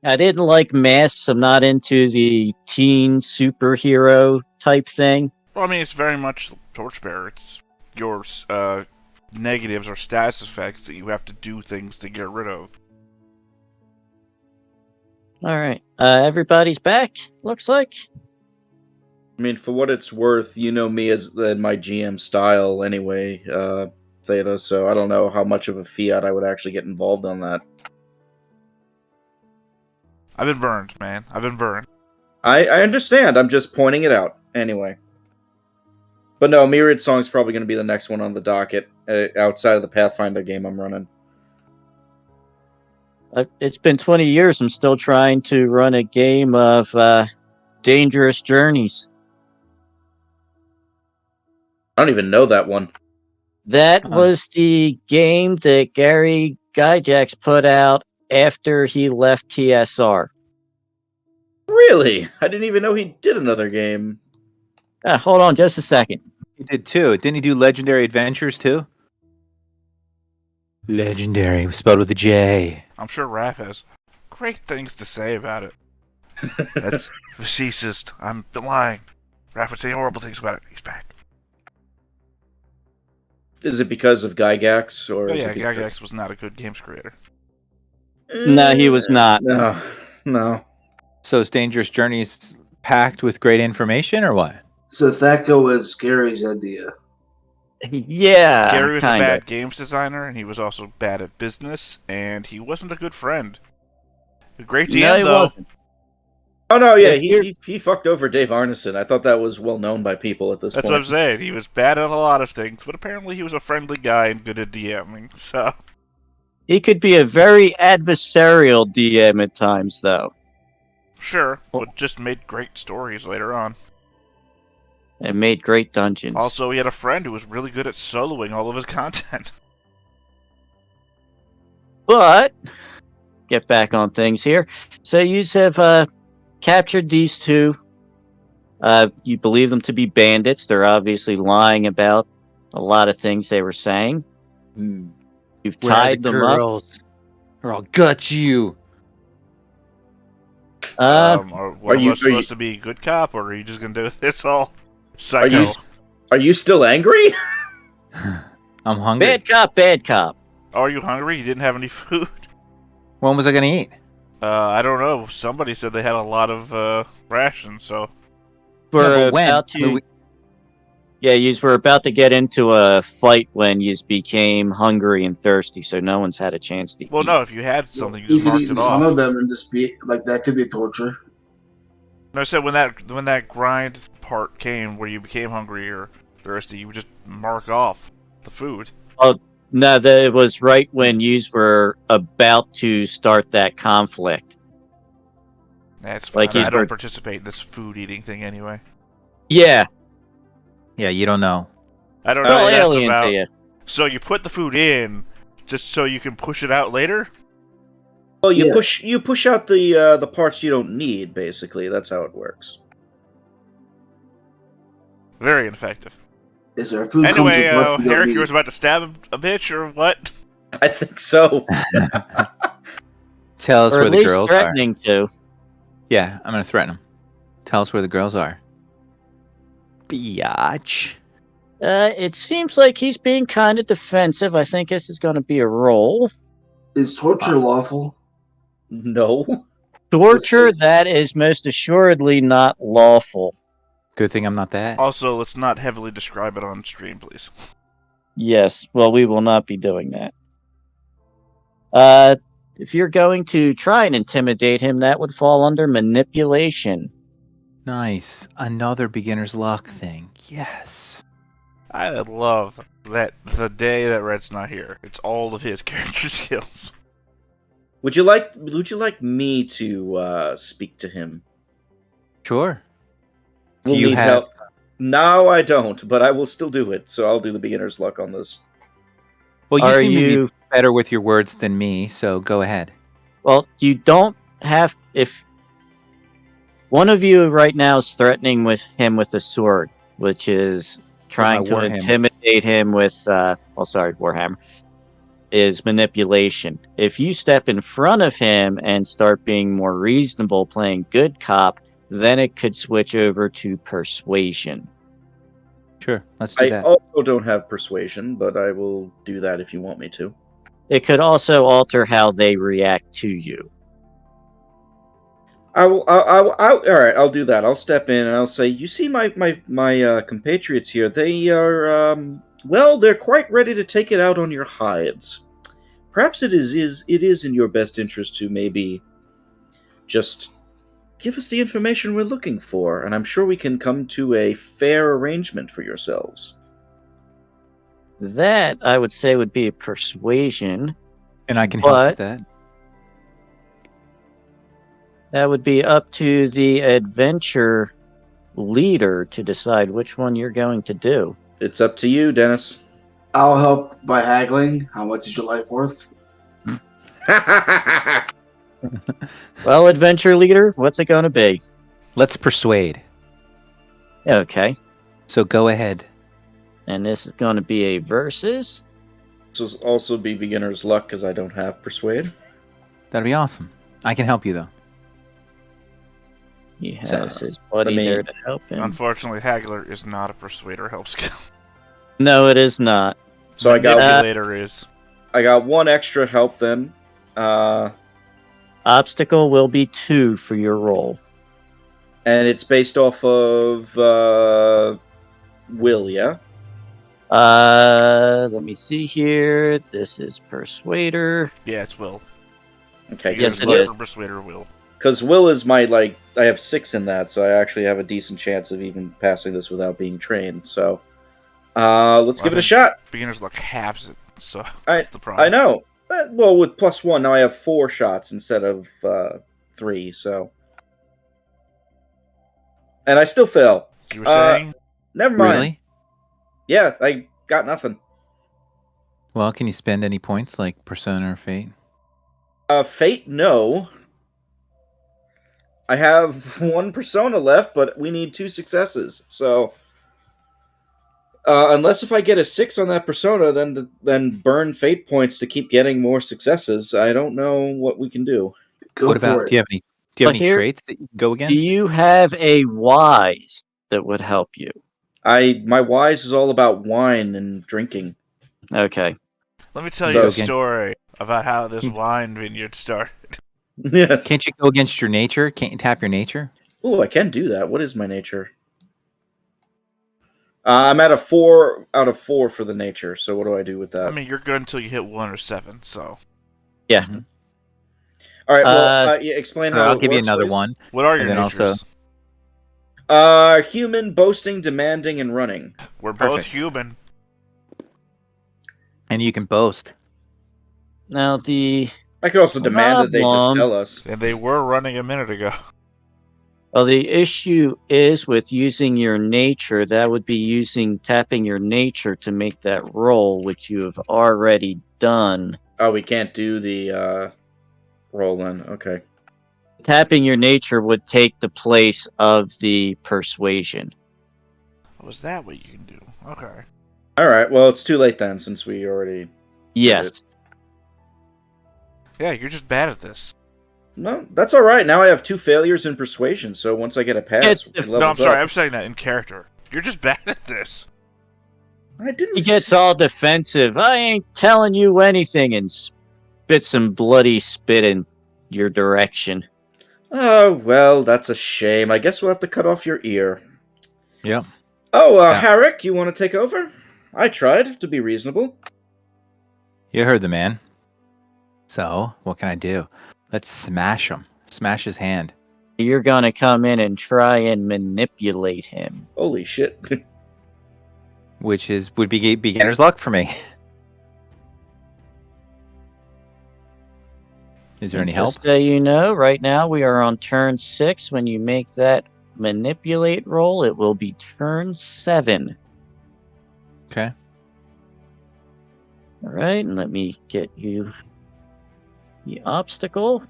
I didn't like masks. I'm not into the teen superhero type thing. Well, I mean, it's very much Torchbearer. It's your negatives or status effects that you have to do things to get rid of. All right. Everybody's back, looks like. I mean, for what it's worth, you know me as my GM style anyway, Theta, so I don't know how much of a fiat I would actually get involved on that. I've been burned, man. I've been burned. I understand. I'm just pointing it out. Anyway. But no, Myriad Song's probably going to be the next one on the docket, outside of the Pathfinder game I'm running. It's been 20 years. I'm still trying to run a game of Dangerous Journeys. I don't even know that one. That was the game that Gary Gygax put out after he left TSR. Really? I didn't even know he did another game. Hold on just a second. He did too. Didn't he do Legendary Adventures too? Legendary, spelled with a J. I'm sure Raph has great things to say about it. That's facetious. I'm lying. Raph would say horrible things about it. He's back. Is it because of Gygax? Or Gygax was not a good games creator. No, he was not. No. So is Dangerous Journeys packed with great information or what? So Thaco was Gary's idea. Yeah. Gary was kinda. a bad games designer, and he was also bad at business, and he wasn't a good friend. A great GM, No, he though. wasn't. Oh, no, yeah, he fucked over Dave Arneson. I thought that was well known by people at this That's point. what I'm saying. He was bad at a lot of things, but apparently he was a friendly guy and good at DMing, so... He could be a very adversarial DM at times, though. Sure, but just made great stories later on. And made great dungeons. Also, he had a friend who was really good at soloing all of his content. But, get back on things here. So you have captured these two. You believe them to be bandits. They're obviously lying about a lot of things they were saying. You've tied them up. Or I'll gut you. Are you supposed to be good cop, or are you just gonna do this all psycho? Are you still angry? I'm hungry. Bad cop, bad cop. Oh, are you hungry? You didn't have any food? When was I gonna eat? I don't know. Somebody said they had a lot of rations, so... We're about to... Yeah, you were about to get into a fight when you became hungry and thirsty, so no one's had a chance to eat. Well, no, if you had something, you You just could marked eat it in front off. of them and just be like that. Could be torture. No, I said when that grind part came, where you became hungry or thirsty, you would just mark off the food. Oh, no, it was right when you were about to start that conflict. That's fine. Like I don't participate in this food eating thing anyway. Yeah. Yeah, you don't know. I don't know what that's alien about. to you. So you put the food in just so you can push it out later? Well, you push out the parts you don't need. Basically, that's how it works. Very ineffective. Is there food? Anyway, comes with Eric, you was about to stab a bitch or what? I think so. Tell us Or where at the least girls threatening to. Yeah, I'm gonna threaten them. Tell us where the girls are. Biatch. It seems like he's being kind of defensive. I think this is going to be a roll. Is torture lawful? No. Torture, that is most assuredly not lawful. Good thing I'm not that. Also, let's not heavily describe it on stream, please. Yes, well, we will not be doing that. If you're going to try and intimidate him, that would fall under manipulation. Nice. Another beginner's luck thing. Yes. I love that the day that Red's not here, it's all of his character skills. Would you like me to speak to him? Sure. We'll Do you need have... help. No, I don't, but I will still do it. So I'll do the beginner's luck on this. Well, you Are seem to you- be better with your words than me, so go ahead. Well, you don't have... If one of you right now is threatening with him with a sword, which is trying to Warhammer. intimidate him with... Warhammer. is manipulation. If you step in front of him and start being more reasonable, playing good cop, then it could switch over to persuasion. Sure, let's do I that. also don't have persuasion, but I will do that if you want me to. It could also alter how they react to you. All right, I'll do that. I'll step in and I'll say, you see, my compatriots here. They are well, they're quite ready to take it out on your hides. Perhaps it is in your best interest to maybe just give us the information we're looking for, and I'm sure we can come to a fair arrangement for yourselves. That, I would say, would be a persuasion. And I can help But with that. that would be up to the adventure leader to decide which one you're going to do. It's up to you, Dennis. I'll help by haggling. How much is your life worth? Well, adventure leader, what's it going to be? Let's persuade. Okay. So go ahead. And this is going to be a versus. This will also be beginner's luck because I don't have persuade. That'd be awesome. I can help you though. He has So, his buddy let me- there to help him. Unfortunately, Haggler is not a persuader help skill. No, it is not. So I got Manipulator is. I got one extra help then. Obstacle will be 2 for your roll. And it's based off of will, yeah? Let me see here. This is Persuader. Yeah, it's will. Okay, Yes, Because it is. for Persuader will. because will is my I have 6 in that, so I actually have a decent chance of even passing this without being trained. So, let's give it a shot. Beginner's luck halves it, so I- that's the problem. I know. Well, with +1, now I have 4 shots instead of 3. So, and I still fail. You were saying? Never mind. Really? Yeah, I got nothing. Well, can you spend any points like Persona or Fate? Fate, no. I have 1 persona left, but we need 2 successes. So, unless if I get a 6 on that persona, then burn fate points to keep getting more successes. I don't know what we can do. Go What for about? it. Do you have But any here- traits that you can go Do against? you have a wise that would help you? My wise is all about wine and drinking. Okay. Let me tell So- you a Again. story about how this wine vineyard started. Yes. Can't you go against your nature? Can't you tap your nature? Oh, I can do that. What is my nature? I'm at a 4 out of 4 for the nature. So what do I do with that? I mean, you're good until you hit 1 or 7, so. Yeah. Mhm. all right. Well, yeah, explain Here, how. I'll it give you works, another please. one. What are your And then natures? Human, boasting, demanding, and running. We're both Perfect. human. And you can boast. Now the I could also demand that they just Problem. tell us. And they were running a minute ago. the issue is with using your nature. That would be tapping your nature to make that roll, which you have already done. Oh, we can't do the roll then. Okay. Tapping your nature would take the place of the persuasion. Was that what you can do? Okay. All right. Well, it's too late then, since we already. Yes. Yeah, you're just bad at this. No, that's all right. Now I have 2 failures in persuasion. So once I get a pass, It's- it No, I'm levels sorry. up. I'm saying that in character. You're just bad at this. I didn't. He gets all defensive. I ain't telling you anything, and spits some bloody spit in your direction. Oh well, that's a shame. I guess we'll have to cut off your ear. Yep. Oh, Yeah. Harrick, you want to take over? I tried to be reasonable. You heard the man. So, what can I do? Let's smash him. Smash his hand. You're gonna come in and try and manipulate him. Holy shit! Which would be beginner's luck for me. Is there any help? Just so you know, right now we are on turn 6. When you make that manipulate roll, it will be turn 7. Okay. All right, and let me get you the obstacle.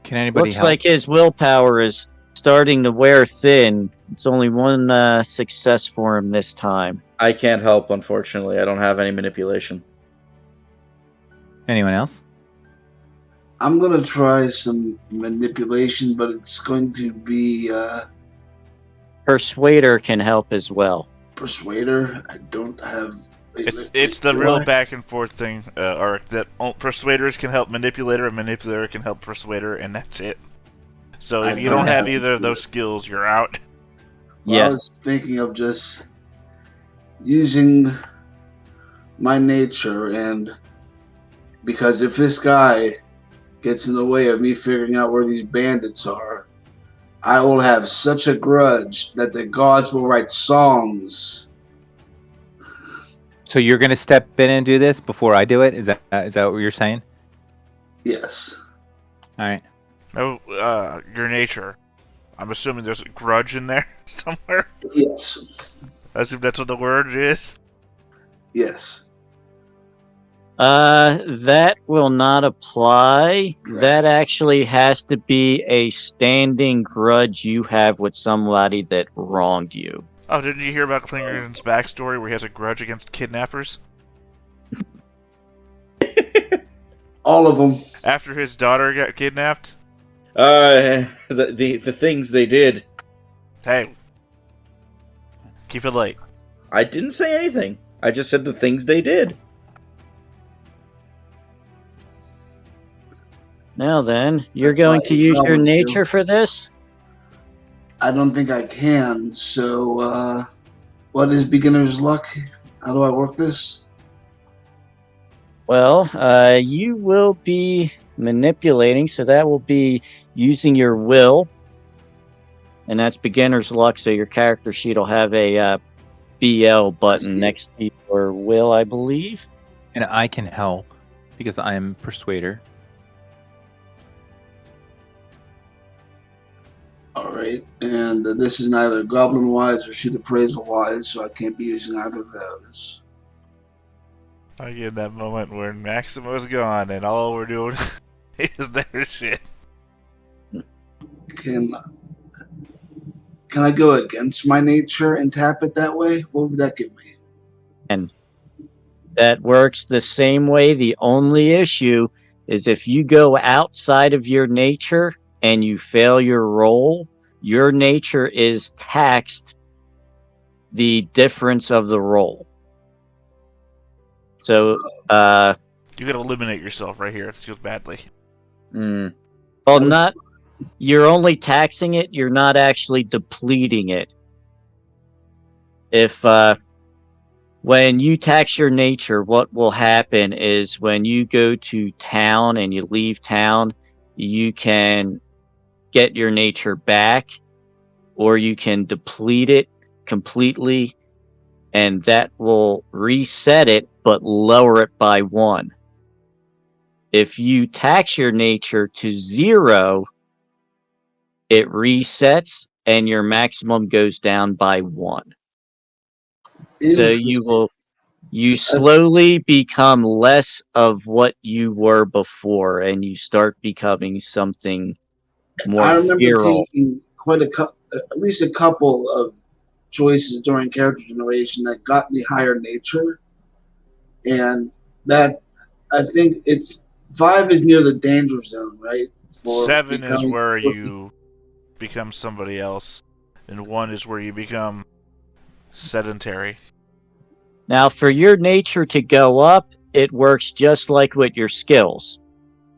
Can anybody Looks help? like his willpower is starting to wear thin, It's only one success for him this time. I can't help, unfortunately. I don't have any manipulation. Anyone else? I'm gonna try some manipulation, but it's going to be Persuader can help as well. persuader. I don't have. It's the do real I? back and forth thing, Ark, that persuaders can help manipulator, and manipulator can help persuader, and that's it. So I if you don't have have either of those skills, you're out. Well, I Yes. was thinking of just using my nature, and because if this guy gets in the way of me figuring out where these bandits are, I will have such a grudge that the gods will write songs. So you're gonna step in and do this before I do it? Is that what you're saying? Yes. All right. No, your nature. I'm assuming there's a grudge in there somewhere. Yes. I assume that's what the word is. Yes. That will not apply. Correct. That actually has to be a standing grudge you have with somebody that wronged you. Oh, didn't you hear about Klingon's backstory where he has a grudge against kidnappers? All of them. After his daughter got kidnapped? The things they did. Hey, keep it light. I didn't say anything. I just said the things they did. Now then, you're That's why going to I use your called you. nature for this? I don't think I can. So, what is beginner's luck? How do I work this? Well, you will be manipulating, so that will be using your will. And that's beginner's luck, so your character sheet will have a BL button see. next to your will, I believe. And I can help because I'm persuader. All right, and this is neither goblin wise or shoot appraisal wise, so I can't be using either of those. I get that moment where Maximo's gone and all we're doing is their shit. Can I go against my nature and tap it that way? What would that give me? And that works the same way. The only issue is if you go outside of your nature and you fail your roll, your nature is taxed the difference of the roll. So, You gotta eliminate yourself right here. It feels badly. well, That was- not, you're only taxing it, you're not actually depleting it. If, when you tax your nature, what will happen is when you go to town and you leave town, you can get your nature back, or you can deplete it completely, and that will reset it but lower it by 1. If you tax your nature to 0, it resets and your maximum goes down by 1. So you slowly become less of what you were before, and you start becoming something more I remember feral. taking at least a couple of choices during character generation that got me higher nature, and that I think it's 5 is near the danger zone, right? For 7 is becoming where you become somebody else, and 1 is where you become sedentary. Now, for your nature to go up, it works just like with your skills.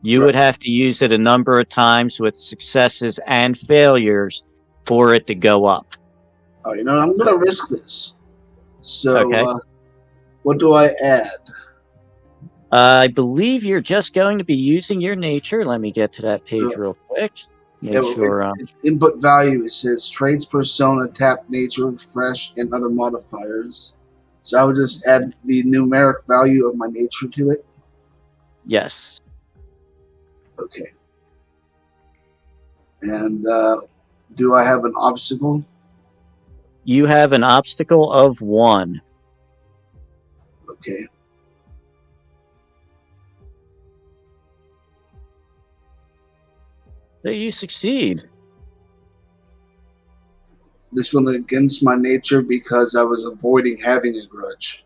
You would have to use it a number of times with successes and failures for it to go up. Oh, I'm gonna risk this. So, Okay. what do I add? I believe you're just going to be using your nature. Let me get to that page So, real quick. Make sure. Input value, it says traits, persona, tap, nature, refresh, and other modifiers. So I would just add the numeric value of my nature to it. Yes. Okay. And do I have an obstacle? You have an obstacle of 1. Okay. So you succeed. this went against my nature because I was avoiding having a grudge.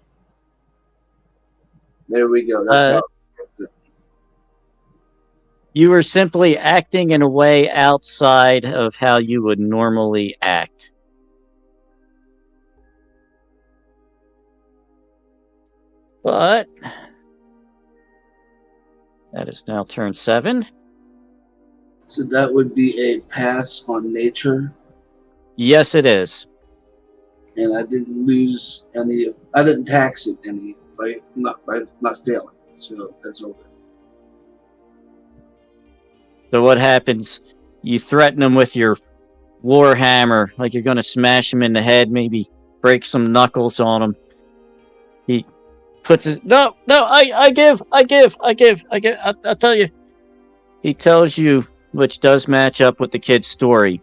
There we go. That's how. You were simply acting in a way outside of how you would normally act. But that is now turn 7. So that would be a pass on nature, Yes, it is. and I didn't lose any. I didn't tax it any by not failing. So that's okay. So what happens? You threaten him with your war hammer, like you're going to smash him in the head, maybe break some knuckles on him. He puts his I give. I'll tell you. He tells you, which does match up with the kid's story.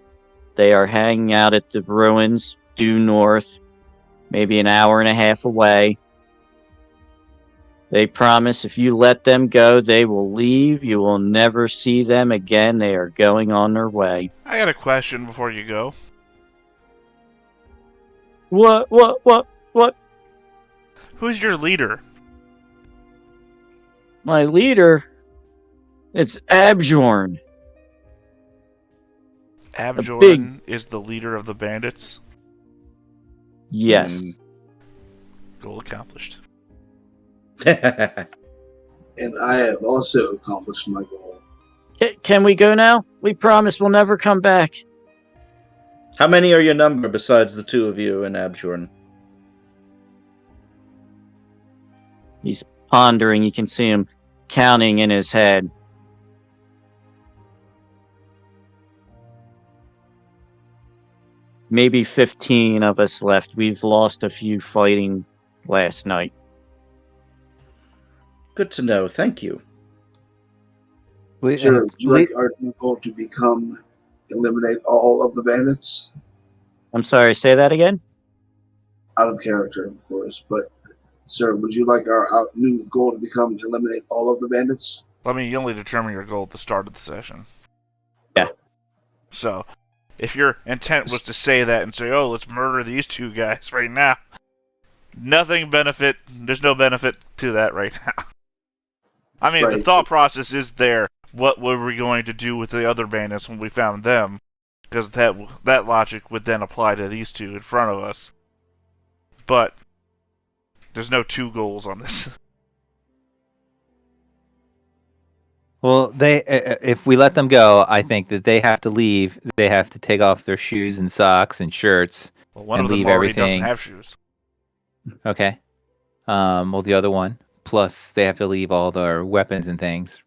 They are hanging out at the ruins due north, maybe an hour and a half away. They promise if you let them go, they will leave. You will never see them again. They are going on their way. I got a question before you go. What? Who's your leader? My leader? It's Abjorn. Abjorn is the leader of the bandits. Yes. Goal accomplished. And I have also accomplished my goal. Can we go now? We promise we'll never come back. How many are your number besides the two of you and Abjorn? He's pondering. You can see him counting in his head. Maybe 15 of us left. We've lost a few fighting last night. Good to know. Thank you. Sir, would you like our new goal to become eliminate all of the bandits? I'm sorry, say that again? Out of character, of course. But, sir, would you like our new goal to become eliminate all of the bandits? I mean, you only determine your goal at the start of the session. Yeah. So, if your intent was to say that and say, oh, let's murder these two guys right now, there's no benefit to that right now. I mean, Right. The thought process is there. What were we going to do with the other bandits when we found them? Because that logic would then apply to these two in front of us. But there's no two goals on this. Well, if we let them go, I think that they have to leave. They have to take off their shoes and socks and shirts. Well, one and of them leave already everything. doesn't have shoes. Okay. Well, the other one. Plus, they have to leave all their weapons and things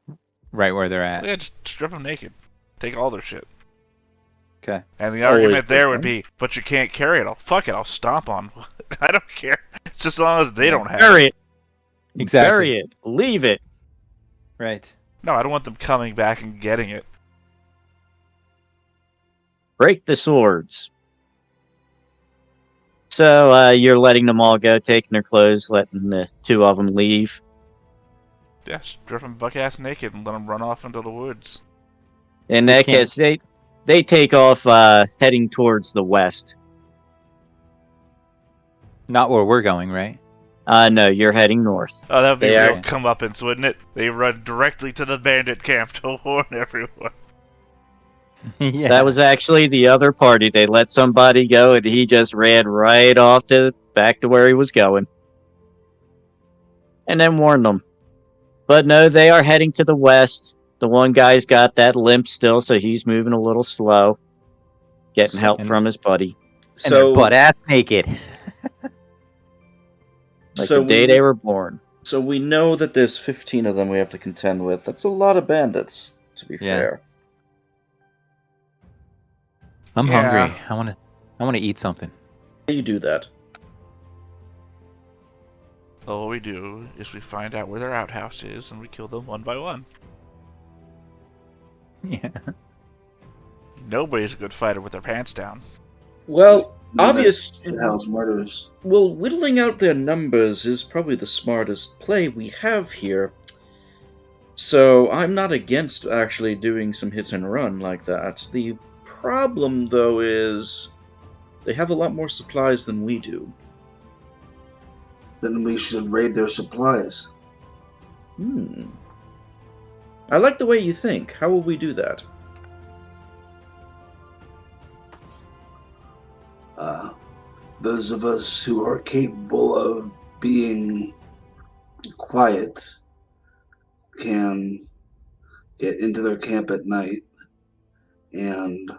right where they're at. Yeah, just strip them naked. Take all their shit. Okay. And the Always argument there would different. be, but you can't carry it. Fuck it, I'll stomp on. I don't care. It's just as long as they don't have Bury it. Exactly. Bury it. Leave it. Right. No, I don't want them coming back and getting it. Break the swords. So you're letting them all go, taking their clothes, letting the two of them leave. Yeah, strip them buck-ass naked and let them run off into the woods. In We that can't- case, they take off heading towards the west. Not where we're going, right? No, you're heading north. Oh, that would be They real are- comeuppance, wouldn't it? They run directly to the bandit camp to warn everyone. Yeah. That was actually the other party. They let somebody go, and he just ran right off back to where he was going. And then warned them. But no, they are heading to the west. The one guy's got that limp still, so he's moving a little slow. Getting help And- from his buddy. and they're butt ass naked. Like So the day we- they were born. So we know that there's 15 of them we have to contend with. That's a lot of bandits, to be Yeah. fair. I'm Yeah. hungry. I want to eat something. How do you do that? All we do is we find out where their outhouse is and we kill them one by one. Yeah. Nobody's a good fighter with their pants down. Well, No, obvious. House murderers. Well, whittling out their numbers is probably the smartest play we have here. So I'm not against actually doing some hit and run like that. The problem, though, is They have a lot more supplies than we do. Then we should raid their supplies. I like the way you think. How will we do that? Those of us who are capable of being quiet can get into their camp at night and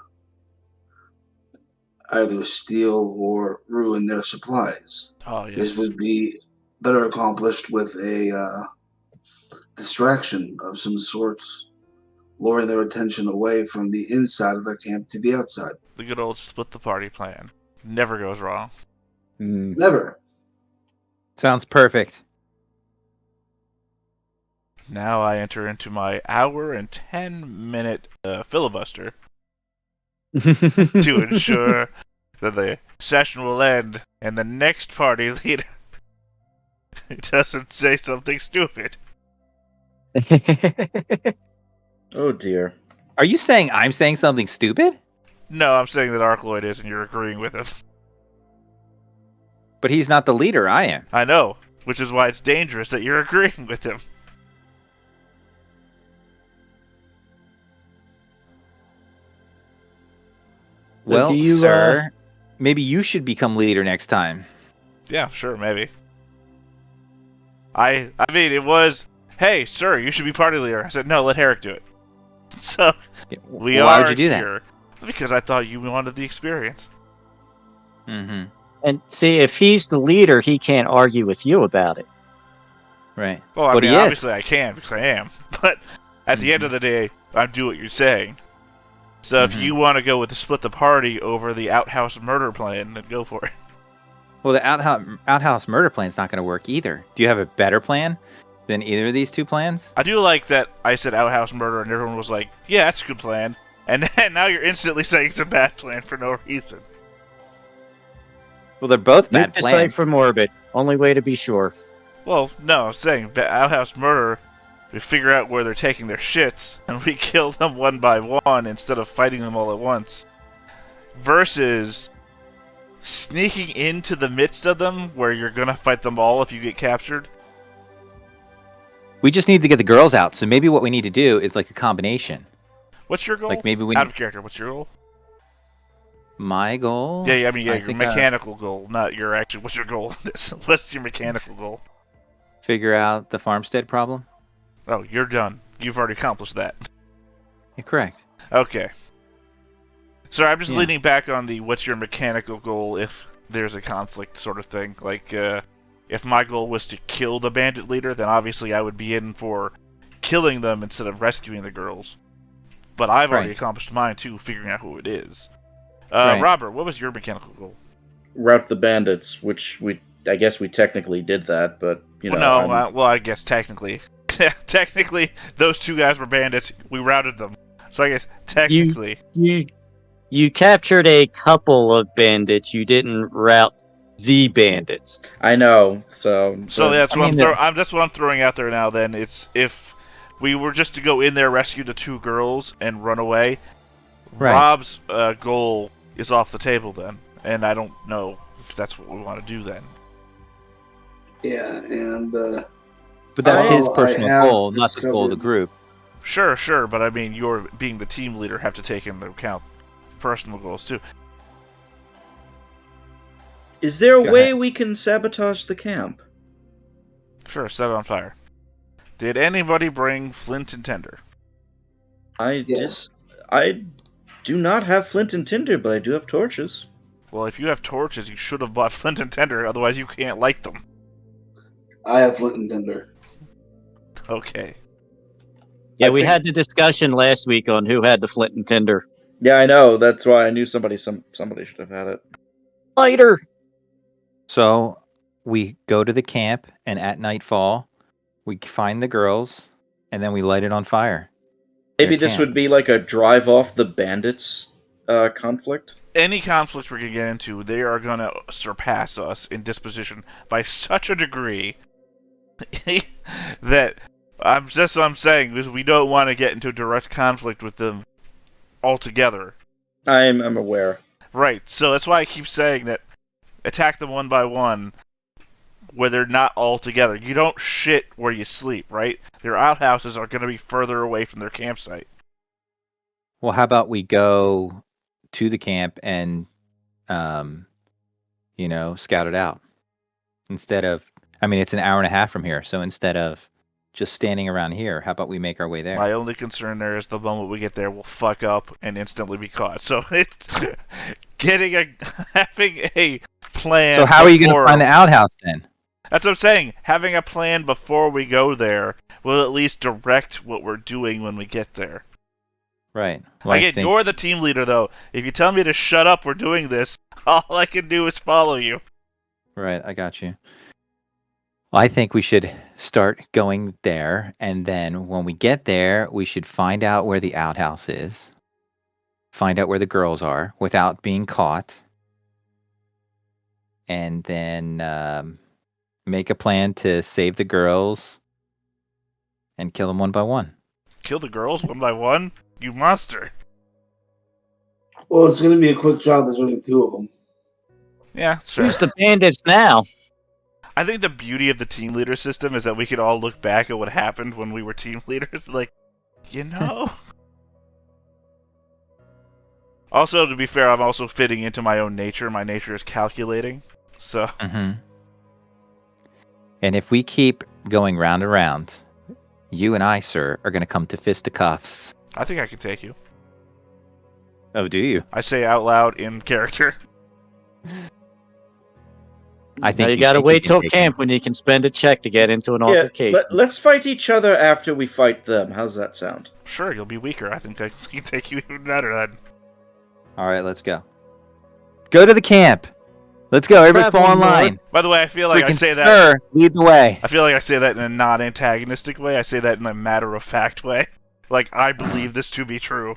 either steal or ruin their supplies. Oh, yes. This would be better accomplished with a distraction of some sorts, luring their attention away from the inside of their camp to the outside. The good old split the party plan. Never goes wrong. Never. Sounds perfect. Now I enter into my hour and 10-minute filibuster to ensure that the session will end and the next party leader doesn't say something stupid. Oh dear. Are you saying I'm saying something stupid? No, I'm saying that Arcloid is and you're agreeing with him. But he's not the leader, I am. I know, which is why it's dangerous that you're agreeing with him. Well, do you, sir, maybe you should become leader next time. Yeah, sure, maybe. I mean, it was, hey, sir, you should be party leader. I said, no, let Herrick do it. So, we Why are would you do that? here because I thought you wanted the experience. Mm-hmm. And see, if he's the leader, he can't argue with you about it. Right. Well, I But mean, he is. obviously I can because I am. But at the end of the day, I do what you're saying. So if you want to go with the split the party over the outhouse murder plan, then go for it. Well, the outhouse murder plan's not going to work either. Do you have a better plan than either of these two plans? I do like that I said outhouse murder and everyone was like, yeah, that's a good plan. And then now you're instantly saying it's a bad plan for no reason. Well, they're both You bad decide plans. from orbit. Only way to be sure. Well, no, I'm saying the outhouse murder, we figure out where they're taking their shits, and we kill them one by one instead of fighting them all at once. Versus sneaking into the midst of them, where you're gonna fight them all if you get captured. We just need to get the girls out. So maybe what we need to do is like a combination. What's your goal? Like maybe we Out need... of character, what's your goal? My goal? Yeah, I mean, I your think, mechanical goal, not your actual. What's your goal in this? What's your mechanical goal? Figure out the farmstead problem. Oh, you're done. You've already accomplished that. You're correct. Okay. So I'm just Yeah. leaning back on the what's your mechanical goal if there's a conflict sort of thing. Like, if my goal was to kill the bandit leader, then obviously I would be in for killing them instead of rescuing the girls. But I've already Right. accomplished mine too, figuring out who it is. Right. Robert, what was your mechanical goal? Rout the bandits, which I guess we technically did that, but you know. Well, no, well, I guess technically, those two guys were bandits. We routed them, so I guess technically, You captured a couple of bandits. You didn't rout the bandits. I know. So that's I what mean, that's what I'm throwing out there now. Then it's if we were just to go in there, rescue the two girls, and run away. Right. Rob's goal is off the table then, and I don't know if that's what we want to do then. Yeah, and But that's his I personal have goal, not the goal of the discovered- group. Sure, but I mean, you're being the team leader, have to take into account personal goals too. is there a Go way ahead. we can sabotage the camp? Sure, set it on fire. Did anybody bring flint and tinder? yes, I do not have flint and tinder, but I do have torches. Well, if you have torches, you should have bought flint and tinder, otherwise you can't light them. I have flint and tinder. Okay. Yeah, I we think- had the discussion last week on who had the flint and tinder. Yeah, I know. That's why I knew somebody should have had it. Lighter. So we go to the camp, and at nightfall, we find the girls, and then we light it on fire. Maybe Their this camp. would be like a drive off the bandits conflict. Any conflict we can get into, they are going to surpass us in disposition by such a degree that that's what I'm saying, is we don't want to get into direct conflict with them altogether. I'm aware. Right, so that's why I keep saying that attack them one by one where they're not all together. You don't shit where you sleep, right? Their outhouses are going to be further away from their campsite. Well, how about we go to the camp and, scout it out instead of. I mean, it's an hour and a half from here, so instead of just standing around here, how about we make our way there? My only concern there is the moment we get there, we'll fuck up and instantly be caught. So it's having a plan. So how are you going to find the outhouse then? That's what I'm saying. Having a plan before we go there will at least direct what we're doing when we get there. Right. Well, You're the team leader, though. If you tell me to shut up, we're doing this, all I can do is follow you. Right, I got you. Well, I think we should start going there, and then when we get there, we should find out where the outhouse is, find out where the girls are without being caught, and then make a plan to save the girls and kill them one by one. Kill the girls one by one? You monster. Well, it's going to be a quick job. There's only 2 of them. Yeah, sure. Who's the bandits now? I think the beauty of the team leader system is that we could all look back at what happened when we were team leaders. Like, Also, to be fair, I'm also fitting into my own nature. My nature is calculating. So. Mm-hmm. And if we keep going round and round, you and I, sir, are going to come to fisticuffs. I think I can take you. Oh, do you? I say out loud in character. I think you gotta wait till camp when you can spend a check to get into an altercation. Let's fight each other after we fight them. How's that sound? Sure, you'll be weaker. I think I can take you even better then. All right, let's go. Go to the camp. Let's go. Everybody fall in line. By the way, I feel like I say that. Sir, lead the way. I feel like I say that in a non-antagonistic way. I say that in a matter-of-fact way. Like, I believe this to be true.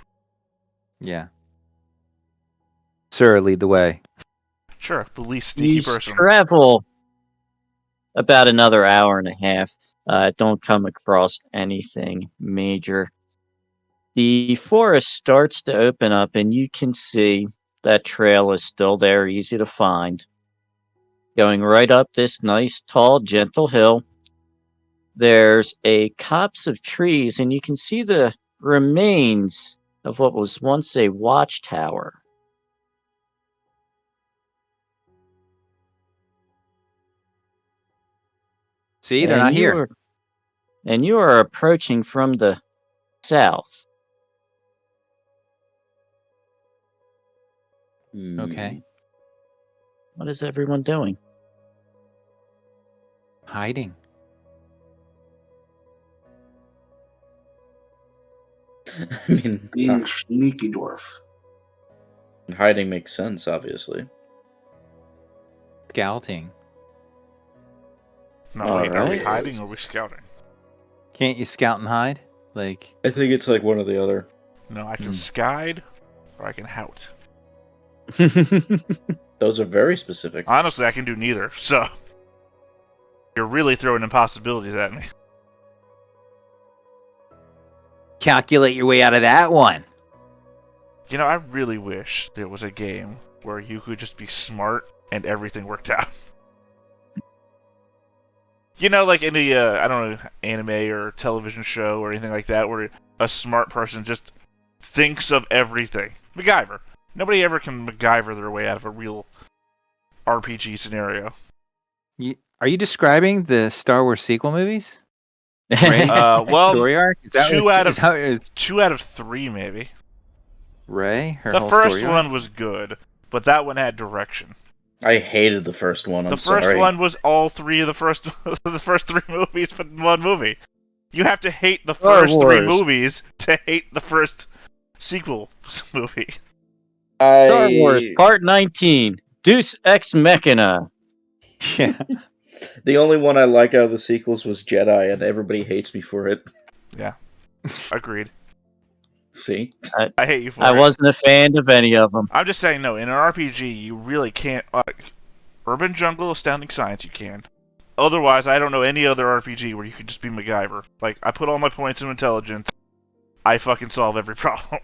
Yeah. Sir, lead the way. Sure, the least sneaky person. Travel about another hour and a half. Don't come across anything major. The forest starts to open up, and you can see that trail is still there, easy to find. Going right up this nice, tall, gentle hill, there's a copse of trees, and you can see the remains of what was once a watchtower. See, they're not here. And you are approaching from the south. Okay. What is everyone doing? Hiding. I mean, Being sneaky dwarf. hiding makes sense, obviously. Scouting. No, All wait, are we right. hiding or are we scouting? Can't you scout and hide? Like, I think it's like one or the other. No, I can skide or I can hout. Those are very specific. Honestly, I can do neither, so... You're really throwing impossibilities at me. calculate your way out of that one. You know, I really wish there was a game where you could just be smart and everything worked out. You know, like in the, I don't know, anime or television show or anything like that, where a smart person just thinks of everything. MacGyver. Nobody ever can MacGyver their way out of a real RPG scenario. Are you describing the Star Wars sequel movies? Well, story arc? Is that two out of three, maybe. Rey? The first one was good, but that one had direction. I hated the first one. The first one was all three of the first three movies, but in one movie. You have to hate the first three movies to hate the first sequel movie. Star Wars Part 19, Deus Ex Machina. Yeah. The only one I like out of the sequels was Jedi, and everybody hates me for it. Yeah, agreed. See? I hate you for it. I wasn't a fan of any of them. I'm just saying, no, in an RPG, you really can't... Urban Jungle, Astounding Science, you can. Otherwise, I don't know any other RPG where you could just be MacGyver. Like, I put all my points in intelligence, I fucking solve every problem.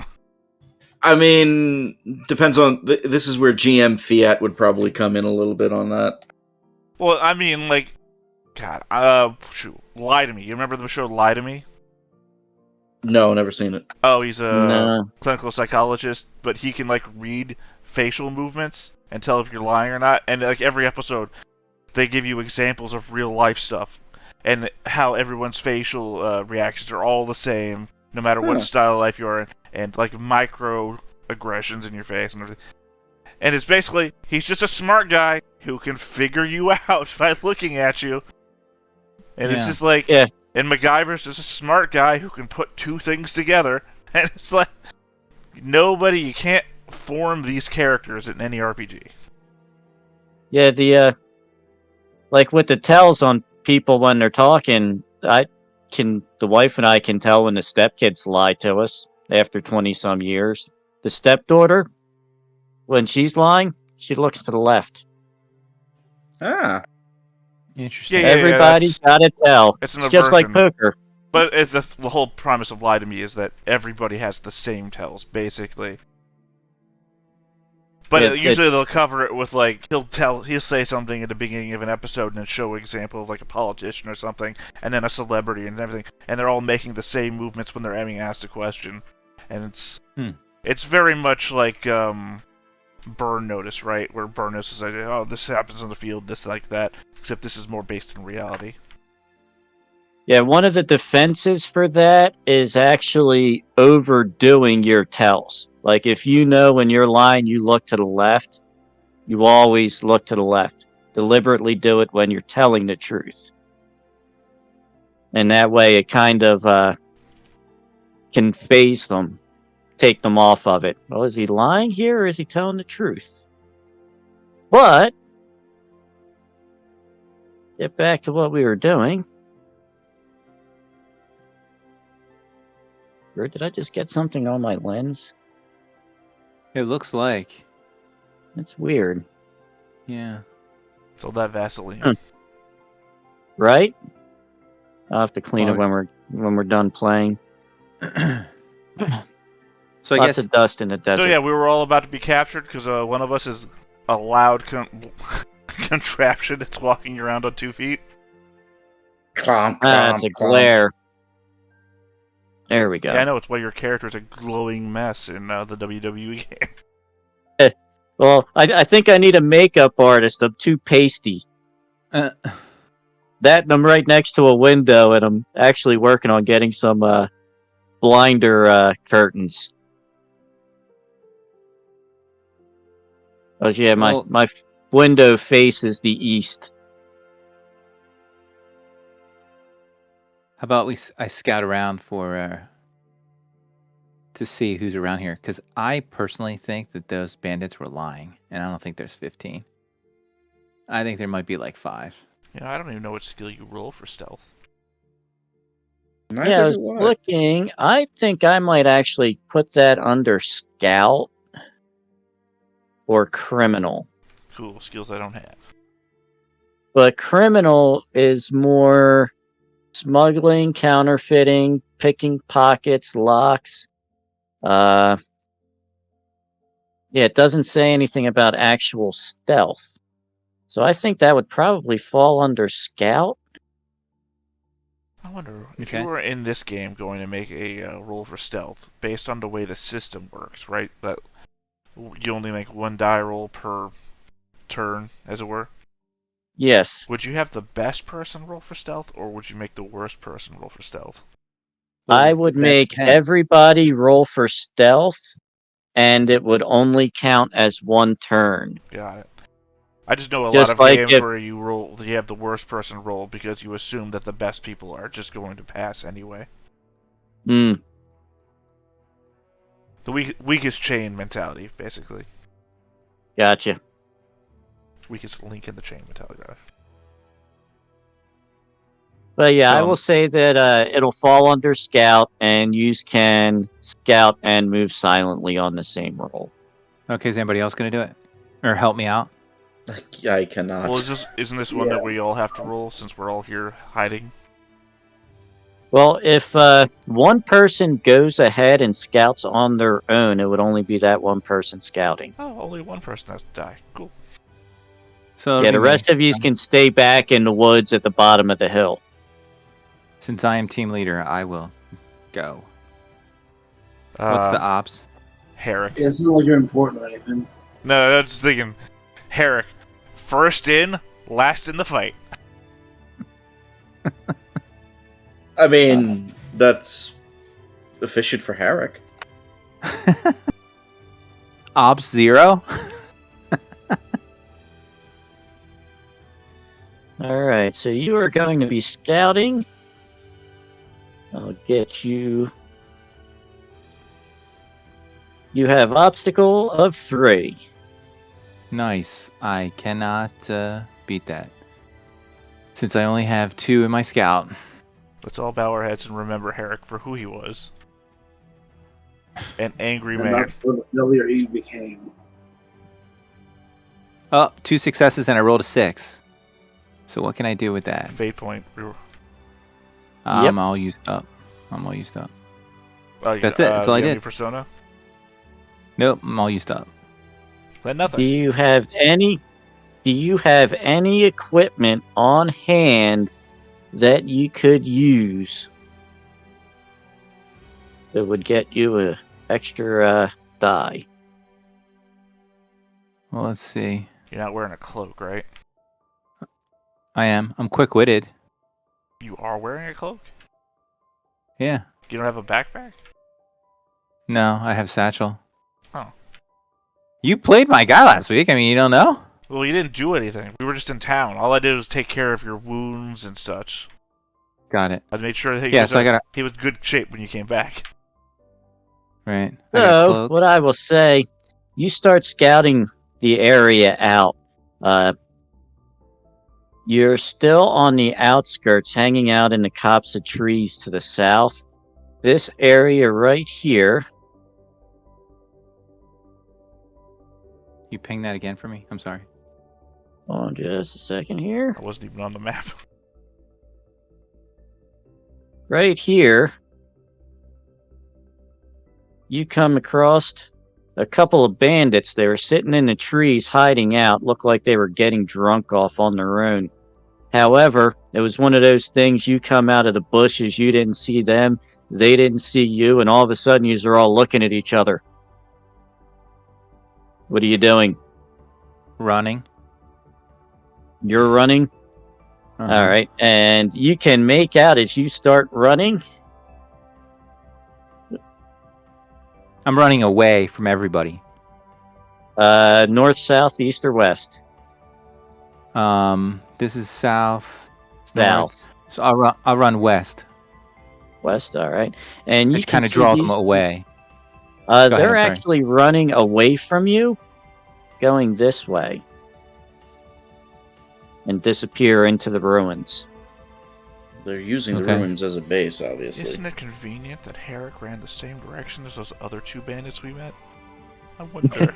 I mean, depends on. This is where GM Fiat would probably come in a little bit on that. Well, I mean, like, God, shoot, Lie to Me. You remember the show Lie to Me? No, never seen it. Oh, he's a No. clinical psychologist, but he can like read facial movements and tell if you're lying or not. And like every episode, they give you examples of real life stuff and how everyone's facial reactions are all the same, no matter what style of life you're in, and like micro aggressions in your face and everything. And it's basically he's just a smart guy who can figure you out by looking at you. And it's just like, and MacGyver's just a smart guy who can put two things together. And it's like, you can't form these characters in any RPG. Yeah, the like with the tells on people when they're talking, the wife and I can tell when the stepkids lie to us after 20 some years. The stepdaughter, when she's lying, she looks to the left. Ah. Interesting. Everybody's got to tell. It's just like poker. But the whole premise of Lie to Me is that everybody has the same tells, basically. But usually they'll cover it with like he'll say something at the beginning of an episode and then show an example of like a politician or something, and then a celebrity and everything, and they're all making the same movements when they're being asked a question, and it's very much like Burn Notice, right? Where Burn Notice is like, oh, this happens on the field, this like that, except this is more based in reality. Yeah, one of the defenses for that is actually overdoing your tells. Like, if you know when you're lying, you look to the left, you always look to the left. Deliberately do it when you're telling the truth. And that way it kind of can phase them, take them off of it. Well, is he lying here or is he telling the truth? But, get back to what we were doing. Or did I just get something on my lens? It looks like. That's weird. Yeah. So that Vaseline. Right? I'll have to clean it when we're done playing. So I Lots guess of dust in the desert. So yeah, we were all about to be captured because one of us is a loud contraption that's walking around on 2 feet. It's a glare. There we go. Yeah, I know, it's why your character is a glowing mess in the WWE game. Well, I think I need a makeup artist. I'm too pasty. That, and I'm right next to a window, and I'm actually working on getting some blinder curtains. Oh yeah, my window faces the east. How about I scout around for to see who's around here? Because I personally think that those bandits were lying, and I don't think there's 15. I think there might be like 5. Yeah, I don't even know what skill you roll for stealth. Yeah, I was looking. I think I might actually put that under scout or criminal. Cool, skills I don't have. But criminal is more smuggling, counterfeiting, picking pockets, locks. Yeah, it doesn't say anything about actual stealth. So I think that would probably fall under scout. I wonder if you were in this game going to make a roll for stealth based on the way the system works, right? That you only make one die roll per turn, as it were. Yes. Would you have the best person roll for stealth, or would you make the worst person roll for stealth? I would make everybody roll for stealth, and it would only count as one turn. Got it. I just know a lot of games where you have the worst person roll because you assume that the best people are just going to pass anyway. Hmm. The weakest chain mentality, basically. Gotcha. Weakest link in the chain mentality, rather. But yeah, I will say that it'll fall under scout, and you can scout and move silently on the same roll. Okay, is anybody else going to do it? Or help me out? I cannot. Well, isn't this one that we all have to roll since we're all here hiding? Well, if one person goes ahead and scouts on their own, it would only be that one person scouting. Oh, only one person has to die. Cool. So Yeah, it'll the be me, rest of you can stay back in the woods at the bottom of the hill. since I am team leader, I will go. What's the ops? Herrick. It's not like you're important or anything. No, I was just thinking, Herrick, first in, last in the fight. I mean, that's efficient for Herrick. Ops 0? Alright, so you are going to be scouting. I'll get you. You have obstacle of 3. Nice. I cannot beat that. Since I only have 2 in my scout. Let's all bow our heads and remember Herrick for who he was. An angry And man. not for the failure he became. Oh, 2 successes and I rolled a 6. So what can I do with that? Fate point. I'm all used up. I'm all used up. Oh, That's it. That's all I you have did. any persona? Nope, I'm all used up. Then Do nothing. you have any equipment on hand that you could use that would get you a extra die? Well, let's see. You're not wearing a cloak, right? I am. I'm quick-witted. You are wearing a cloak? Yeah. You don't have a backpack? No, I have satchel. Oh. You played my guy last week. I mean, you don't know? Well, you didn't do anything. We were just in town. All I did was take care of your wounds and such. Got it. I made sure that Yeah, so I gotta... he was in good shape when you came back. Right. I got a So, cloak. what I will say, you start scouting the area out. You're still on the outskirts, hanging out in the copse of trees to the south. This area right here. You ping that again for me? I'm sorry. Hold on just a second here. I wasn't even on the map. Right here, you come across a couple of bandits. They were sitting in the trees hiding out. Looked like they were getting drunk off on their own. However, it was one of those things, you come out of the bushes, you didn't see them, they didn't see you, and all of a sudden you are all looking at each other. What are you doing? Running. You're running? Uh-huh. All right. And you can make out as you start running. I'm running away from everybody. North, south, east, or west? This is south. South. North. So I'll run west. West, all right. And you Which can kind of see draw them these- away. ahead, They're I'm sorry. actually running away from you, going this way, and disappear into the ruins. They're using the Okay. ruins as a base, obviously. Isn't it convenient that Herrick ran the same direction as those other 2 bandits we met? I wonder.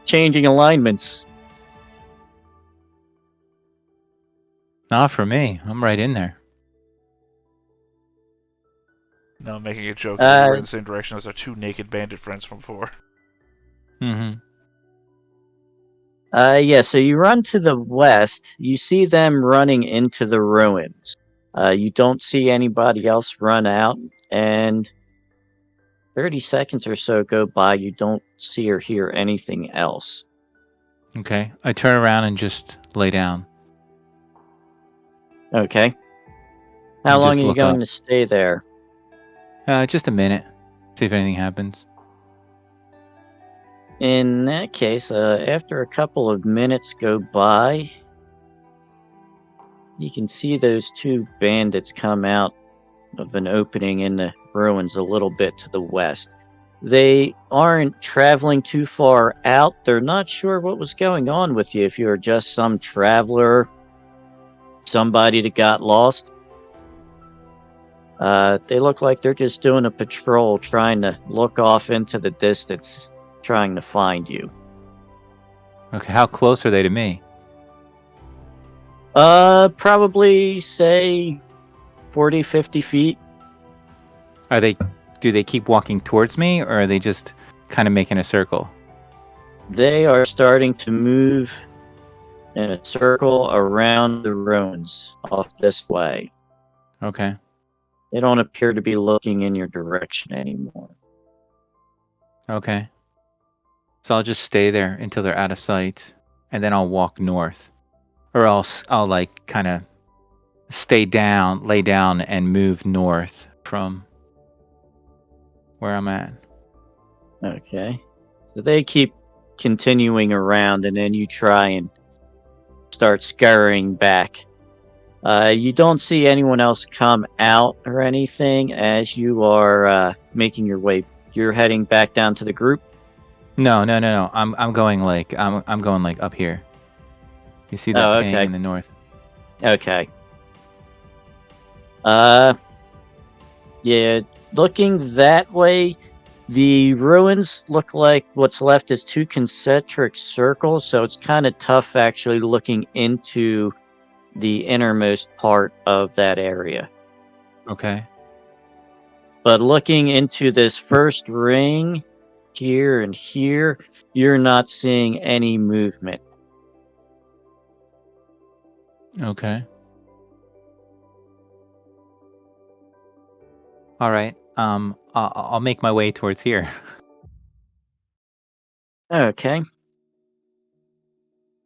Changing alignments. Not for me. I'm right in there. No, I'm making a joke. That we were Uh, in the same direction as our 2 naked bandit friends from before. Mm-hmm. Yeah, so you run to the west. You see them running into the ruins. You don't see anybody else run out, and 30 seconds or so go by. You don't see or hear anything else. Okay. I turn around and just lay down. Okay. How And long just are you look going up. to stay there? Just a minute. See if anything happens. In that case, after a couple of minutes go by, you can see those 2 bandits come out of an opening in the ruins a little bit to the west. They aren't traveling too far out. They're not sure what was going on with you, if you were just some traveler, somebody that got lost. They look like they're just doing a patrol, trying to look off into the distance, trying to find you. Okay. How close are they to me? Probably say 40, 50 feet. Do they keep walking towards me, or are they just kind of making a circle? They are starting to move in a circle around the ruins off this way. Okay. They don't appear to be looking in your direction anymore. Okay. So I'll just stay there until they're out of sight, and then I'll walk north, or else I'll like kind of lay down, and move north from where I'm at. Okay. So they keep continuing around, and then you try and start scurrying back. You don't see anyone else come out or anything as you are making your way. You're heading back down to the group. No. I'm going like I'm going like up here. You see that Oh, thing okay. in the north? Okay. Yeah, looking that way, the ruins look like what's left is two concentric circles, so it's kind of tough actually looking into the innermost part of that area. Okay. But looking into this first ring here and here, you're not seeing any movement. Okay. All right. I'll make my way towards here. Okay.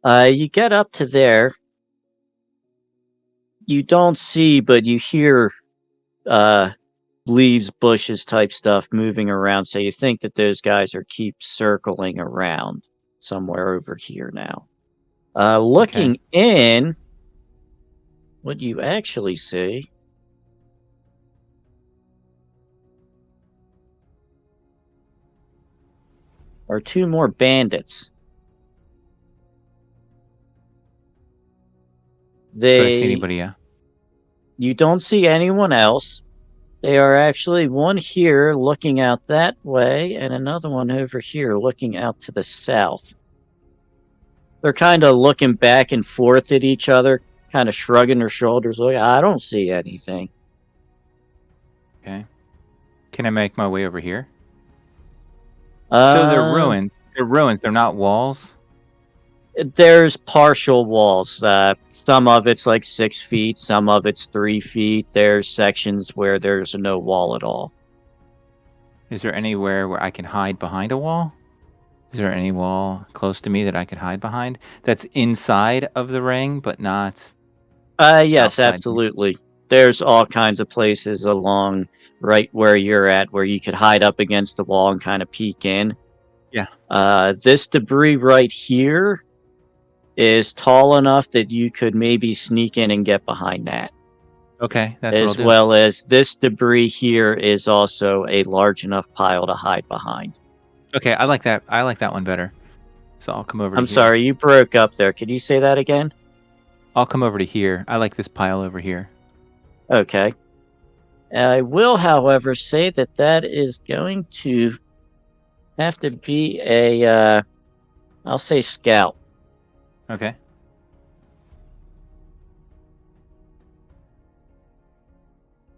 You get up to there. You don't see, but you hear leaves, bushes type stuff moving around. So you think that those guys are keep circling around somewhere over here now. Looking Okay. in, what you actually see are two more bandits. Do I see anybody? You don't see anyone else. They are actually one here looking out that way, and another one over here looking out to the south. They're kind of looking back and forth at each other, kind of shrugging their shoulders. Like, I don't see anything. Okay. Can I make my way over here? So Uh, they're ruins. They're ruins. They're not walls. There's partial walls. Some of it's like 6 feet, some of it's 3 feet. There's sections where there's no wall at all. Is there anywhere where I can hide behind a wall? Is there any wall close to me that I could hide behind that's inside of the ring, but not Yes, outside? absolutely. There's all kinds of places along right where you're at where you could hide up against the wall and kind of peek in. Yeah. This debris right here is tall enough that you could maybe sneak in and get behind that. Okay, that's what I'll As do. well as this debris here is also a large enough pile to hide behind. Okay, I like that. I like that one better. So I'll come over to I'm here. sorry, you broke up there. Could you say that again? I'll come over to here. I like this pile over here. Okay. I will, however, say that that is going to have to be I'll say scout. Okay.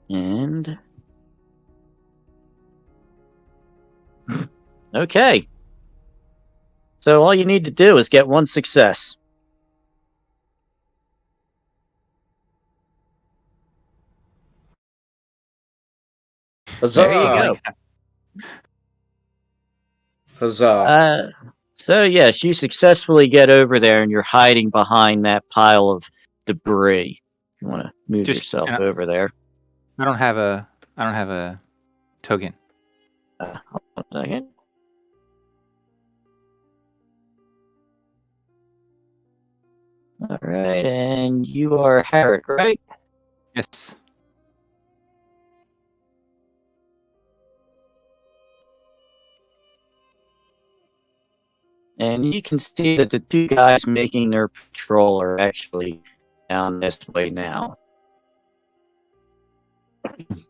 And okay. So all you need to do is get one success. Huzzah! There you go. Huzzah! So yes, you successfully get over there, and you're hiding behind that pile of debris. You want to move Just yourself and over there. I don't have a token. Hold on a second. All right, and you are Herrick, right? Yes. And you can see that the two guys making their patrol are actually down this way now. You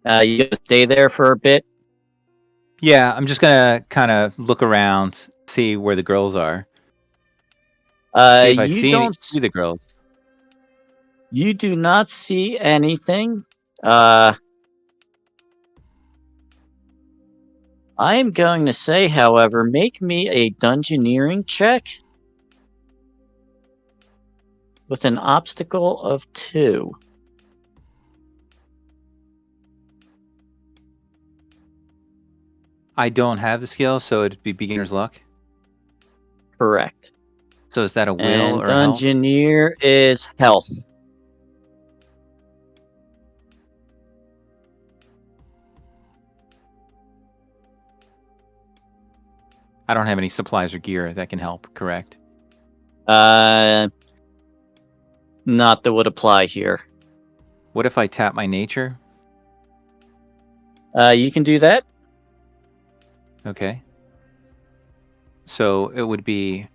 gonna stay there for a bit? Yeah, I'm just gonna kind of look around, see where the girls are. See if I You see don't. see the girls. You do not see anything. I am going to say, however, make me a dungeoneering check with an obstacle of 2. I don't have the skill, so it'd be beginner's luck. Correct. So is that a will And or a health? Dungeoneer is health. I don't have any supplies or gear that can help, correct? Not that would apply here. What if I tap my nature? You can do that. Okay. So it would be,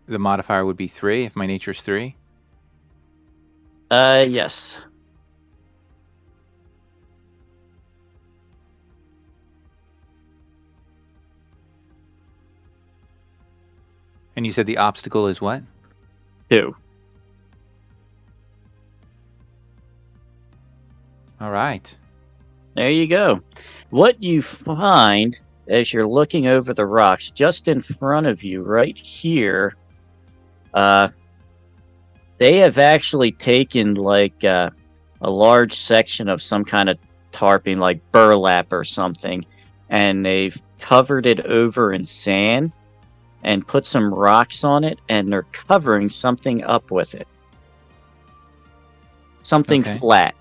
the modifier would be 3 if my nature is 3. Yes. And you said the obstacle is what? 2. All right. There you go. What you find as you're looking over the rocks just in front of you right here, they have actually taken like a large section of some kind of tarping, like burlap or something, and they've covered it over in sand and put some rocks on it, and they're covering something up with it. Something Okay. flat.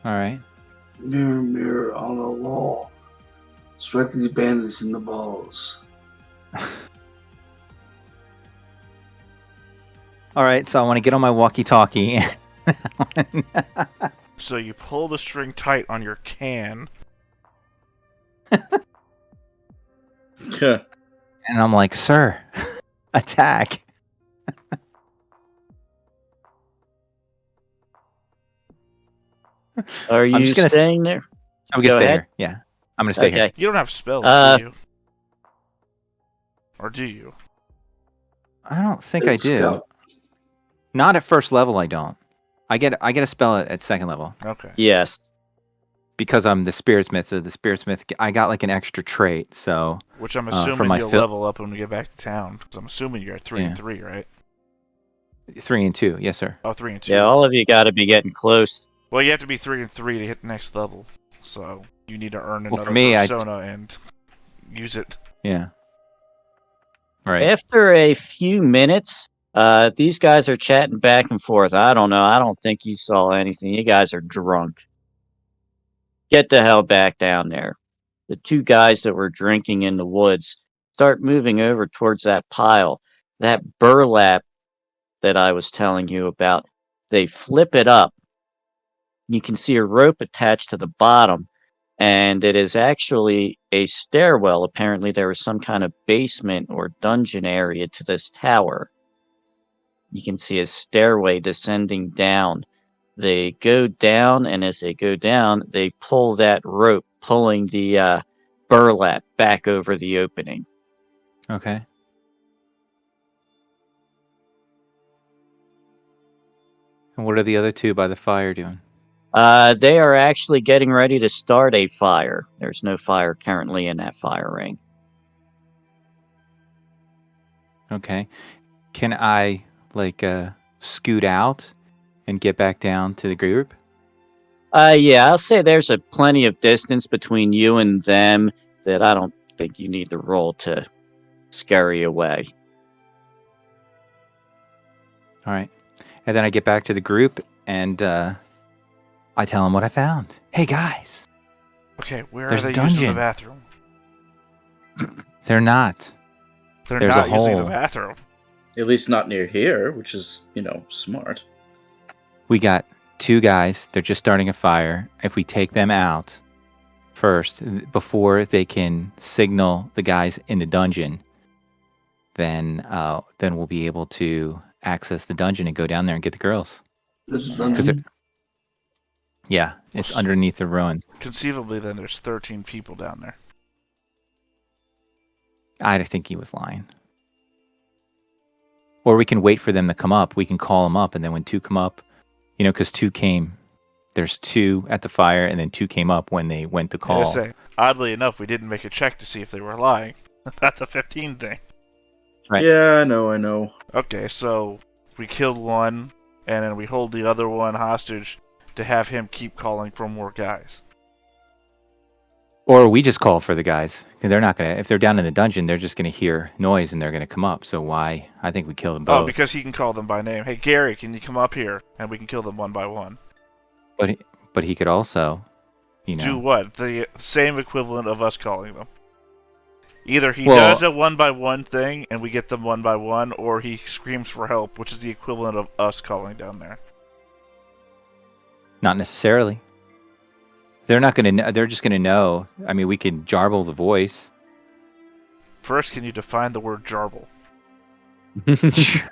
All right. Mirror, mirror on the wall. Strike these bandits in the balls. All right, so I want to get on my walkie-talkie. So you pull the string tight on your can. And I'm like, sir, attack. Are you just gonna staying there? I'm going to Go stay ahead. here. Yeah, I'm going to stay here. Okay. You don't have spells, do you? Or do you? I don't think I It's do. scout. Not at first level, I don't. I get a spell at second level Okay. Yes. because I'm the Spiritsmith. So the Spiritsmith, I got like an extra trait. So Which I'm for assuming my you'll level up when we get back to town. Because I'm assuming you're at 3 and 3, right? 3 and 2, yes, sir. Oh, 3 and 2. Yeah, all of you got to be getting close. Well, you have to be 3 and 3 to hit the next level. So you need to earn Well, another for me, persona and use it. Yeah. Right. After a few minutes, these guys are chatting back and forth. I don't know. I don't think you saw anything. You guys are drunk. Get the hell back down there. The 2 guys that were drinking in the woods start moving over towards that pile. That burlap that I was telling you about, they flip it up. You can see a rope attached to the bottom, and it is actually a stairwell. Apparently, there was some kind of basement or dungeon area to this tower. You can see a stairway descending down. They go down, and as they go down, they pull that rope, pulling the burlap back over the opening. Okay. And what are the other 2 by the fire doing? They are actually getting ready to start a fire. There's no fire currently in that fire ring. Okay. Can I like scoot out and get back down to the group? Yeah, I'll say there's a plenty of distance between you and them that I don't think you need to roll to scurry away. All right. And then I get back to the group and I tell them what I found. Hey guys, Okay, where There's are a they using the dungeon. bathroom? they're not. They're There's not a using the hole. bathroom. At least not near here, which is, smart. We got 2 guys. They're just starting a fire. If we take them out first, before they can signal the guys in the dungeon, then we'll be able to access the dungeon and go down there and get the girls. This is 'Cause dungeon. Yeah, it's underneath the ruins. Conceivably, then there's 13 people down there. I think he was lying. Or we can wait for them to come up. We can call them up, and then when 2 come up, because 2 came, there's 2 at the fire, and then 2 came up when they went to I call. gotta say, oddly enough, we didn't make a check to see if they were lying. That's a 15 thing. Right. Yeah, I know. Okay, so we killed one, and then we hold the other one hostage to have him keep calling for more guys. Or we just call for the guys. 'Cause they're not going to, if they're down in the dungeon, they're just going to hear noise and they're going to come up. So why? I think we kill them both. Oh, because he can call them by name. Hey, Gary, can you come up here? And we can kill them one by one. But he could also, Do what? The same equivalent of us calling them. Either he does a one by one thing and we get them one by one, or he screams for help, which is the equivalent of us calling down there. Not necessarily. They're not going to. They're just going to know. I mean, we can jarble the voice. First, can you define the word jarble? That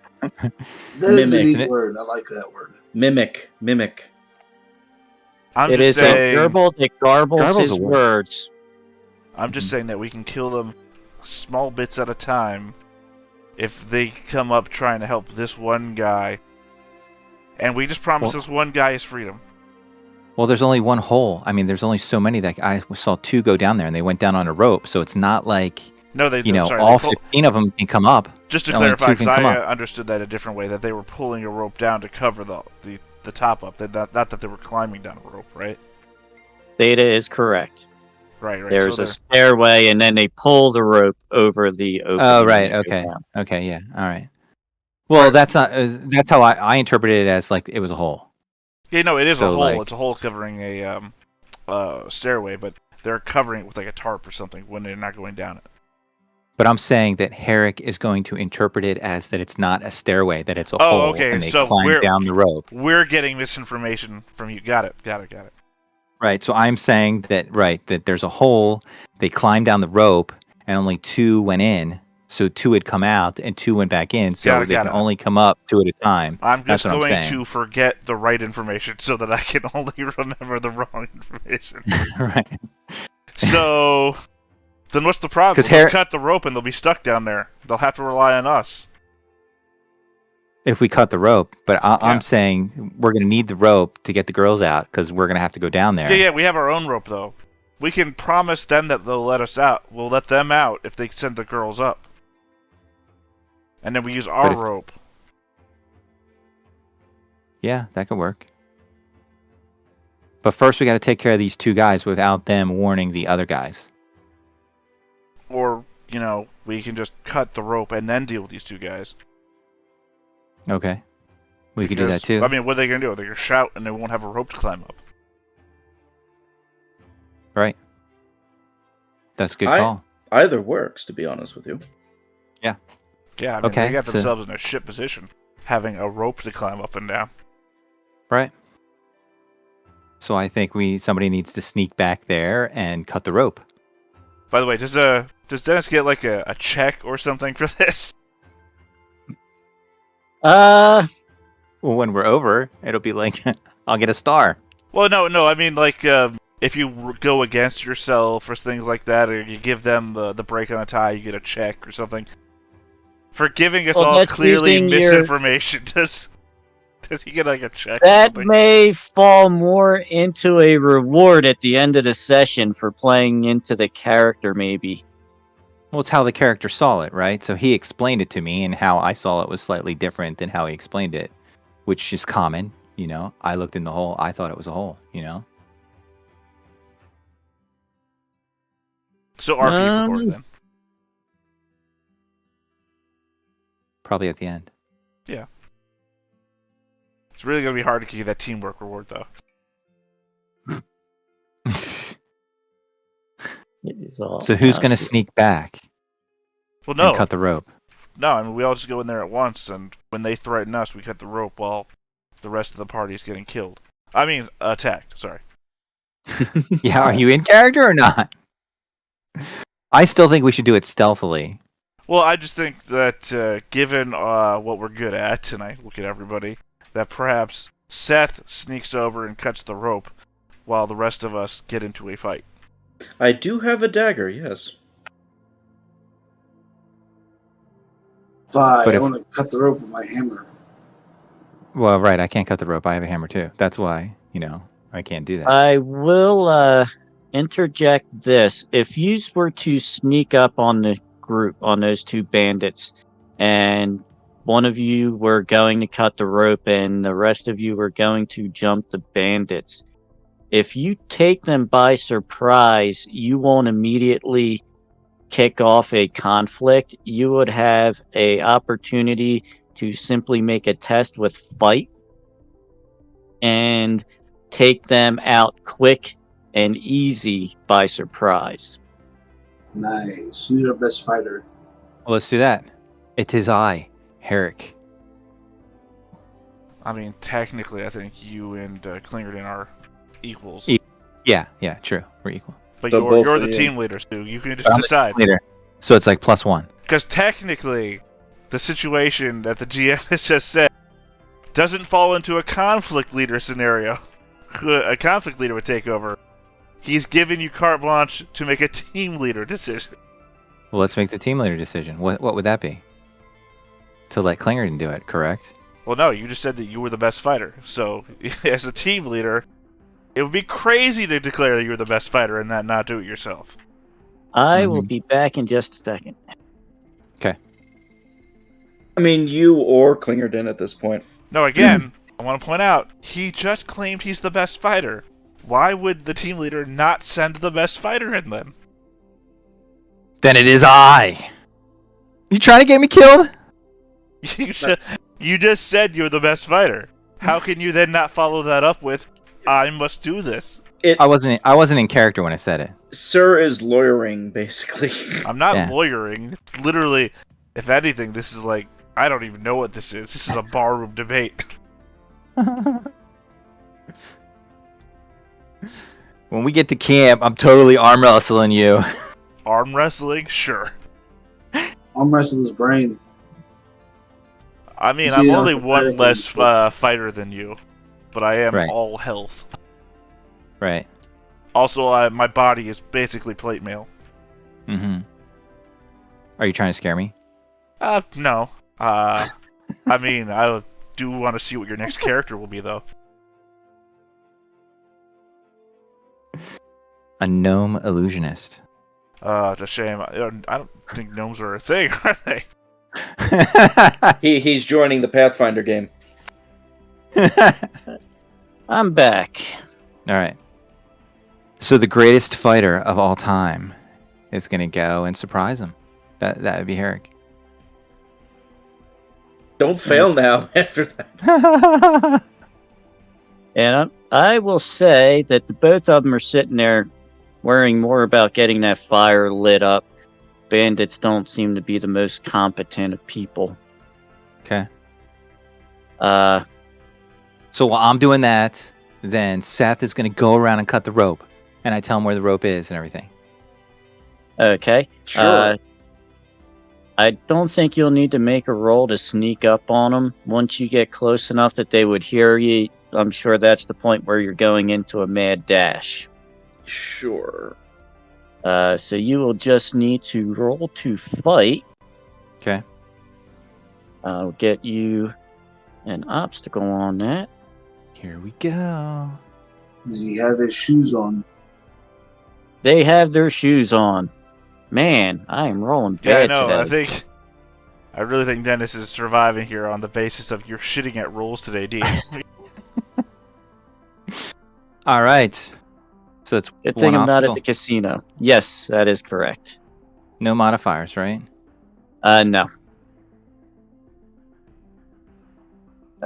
is a Mimic. neat word. I like that word. Mimic. I'm It just is saying. a garble that garbles Garble's his a word. words. I'm just saying that we can kill them small bits at a time if they come up trying to help this one guy. And we just promise this one guy his freedom. Well, there's only one hole. I mean, there's only so many that I saw 2 go down there, and they went down on a rope. So it's not like No, they sorry, all they pull, 15 of them can come up. just to only clarify, 2 because can come I up. understood that a different way, that they were pulling a rope down to cover the top up. Not that they were climbing down a rope, right? Theta is correct. Right. There's so a stairway, and then they pull the rope over the opening. Oh, right. and go Okay. down. Okay. Yeah. All right. Well, Right. that's not. That's how I interpreted it, as like it was a hole. Yeah, no, it is a So, hole. like- It's a hole covering a stairway, but they're covering it with like a tarp or something when they're not going down it. But I'm saying that Herrick is going to interpret it as that it's not a stairway, that it's a Oh, hole, okay, and they so climb we're- down the rope. We're getting this information from you. Got it. Right. So I'm saying that that there's a hole. They climbed down the rope, and only 2 went in. So 2 had come out, and 2 went back in. So Got it, they got can it. only come up 2 at a time. I'm That's just what I'm going saying. to forget the right information so that I can only remember the wrong information. Right. So, then what's the problem? 'Cause We'll cut the rope and they'll be stuck down there. They'll have to rely on us. If we cut the rope, but Yeah. I'm saying we're going to need the rope to get the girls out because we're going to have to go down there. Yeah, we have our own rope though. We can promise them that they'll let us out. We'll let them out if they send the girls up. And then we use our rope. Yeah, that could work. But first, we got to take care of these 2 guys without them warning the other guys. Or, we can just cut the rope and then deal with these 2 guys. Okay. We could do that too. I mean, what are they going to do? They're going to shout and they won't have a rope to climb up. Right. That's a good call. Either works, to be honest with you. Yeah, I mean, Okay, they got so- themselves in a shit position, having a rope to climb up and down. Right. So I think somebody needs to sneak back there and cut the rope. By the way, does Dennis get like a check or something for this? Well, when we're over, it'll be like, I'll get a star. Well, no. I mean, like, if you go against yourself or things like that, or you give them the break on a tie, you get a check or something. For giving us Well, all that's clearly using your- misinformation, does he get like a check? Or That something? may fall more into a reward at the end of the session for playing into the character, maybe. Well, it's how the character saw it, right? So he explained it to me, and how I saw it was slightly different than how he explained it, which is common. I looked in the hole. I thought it was a hole, So RP report then. Probably at the end. Yeah. It's really gonna be hard to give you that teamwork reward though. It is all So who's about going to the- sneak back Well, no, and cut the rope? no. I mean, we all just go in there at once, and when they threaten us, we cut the rope while the rest of the party is getting killed. I mean, attacked. Sorry. Yeah, are you in character or not? I still think we should do it stealthily. Well, I just think that given what we're good at, and I look at everybody, that perhaps Seth sneaks over and cuts the rope while the rest of us get into a fight. I do have a dagger, yes. Fine, But I if- want to cut the rope with my hammer. Well, right, I can't cut the rope. I have a hammer too. That's why, I can't do that. I will interject this. If you were to sneak up on the group, on those two bandits, and one of you were going to cut the rope and the rest of you were going to jump the bandits, if you take them by surprise, you won't immediately kick off a conflict. You would have a opportunity to simply make a test with fight and take them out quick and easy by surprise. Nice. Who's our best fighter? Well, let's do that. It is I, Herrick. I mean, technically, I think you and Clingerton are equals. Yeah, true. We're equal. But So both you're of the you. team leader, Stu. You can just But I'm the decide. leader. So it's like +1. Because technically, the situation that the GM has just said doesn't fall into a conflict leader scenario. A conflict leader would take over. He's given you carte blanche to make a team leader decision. Well, let's make the team leader decision. What would that be? To let Clingerton do it, correct? Well, no, you just said that you were the best fighter. So, as a team leader, it would be crazy to declare that you're the best fighter and not do it yourself. I will be back in just a second. I mean, you or Clingerton at this point. No, again, I want to point out, he just claimed he's the best fighter. Why would the team leader not send the best fighter in then? Then it is I. You trying to get me killed? You just said you're the best fighter. How can you then not follow that up with, I must do this? I wasn't in character when I said it. Sir is lawyering, basically. I'm not Yeah. lawyering. It's literally, if anything, this is like, I don't even know what this is. This is a barroom debate. When we get to camp, I'm totally arm wrestling you. Arm wrestling? Sure. Arm wrestle his brain. I mean, You I'm see, only that's one very less good. fighter than you, but I am Right. all health. Right. Also, my body is basically plate mail. Mm-hmm. Are you trying to scare me? No. I mean, I do want to see what your next character will be, though. A gnome illusionist. It's a shame. I don't think gnomes are a thing, are they? He's joining the Pathfinder game. I'm back. All right. So the greatest fighter of all time is going to go and surprise him. That would be Herrick. Don't fail now after that. And I will say that the both of them are sitting there worrying more about getting that fire lit up. Bandits don't seem to be the most competent of people. Okay. Uh, So while I'm doing that, then Seth is going to go around and cut the rope. And I tell him where the rope is and everything. okay. Sure. I don't think you'll need to make a roll to sneak up on them. Once you get close enough that they would hear you, I'm sure that's the point where you're going into a mad dash. Sure. So you will just need to roll to fight. Okay. I'll get you an obstacle on that. Here we go. Does he have his shoes on? They have their shoes on. Man, I am rolling Yeah, I bad know. today. I really think Dennis is surviving here on the basis of you're shitting at rolls today, D. All right. So it's Good one thing I'm not at obstacle. the casino. Yes, that is correct. No modifiers, right? No.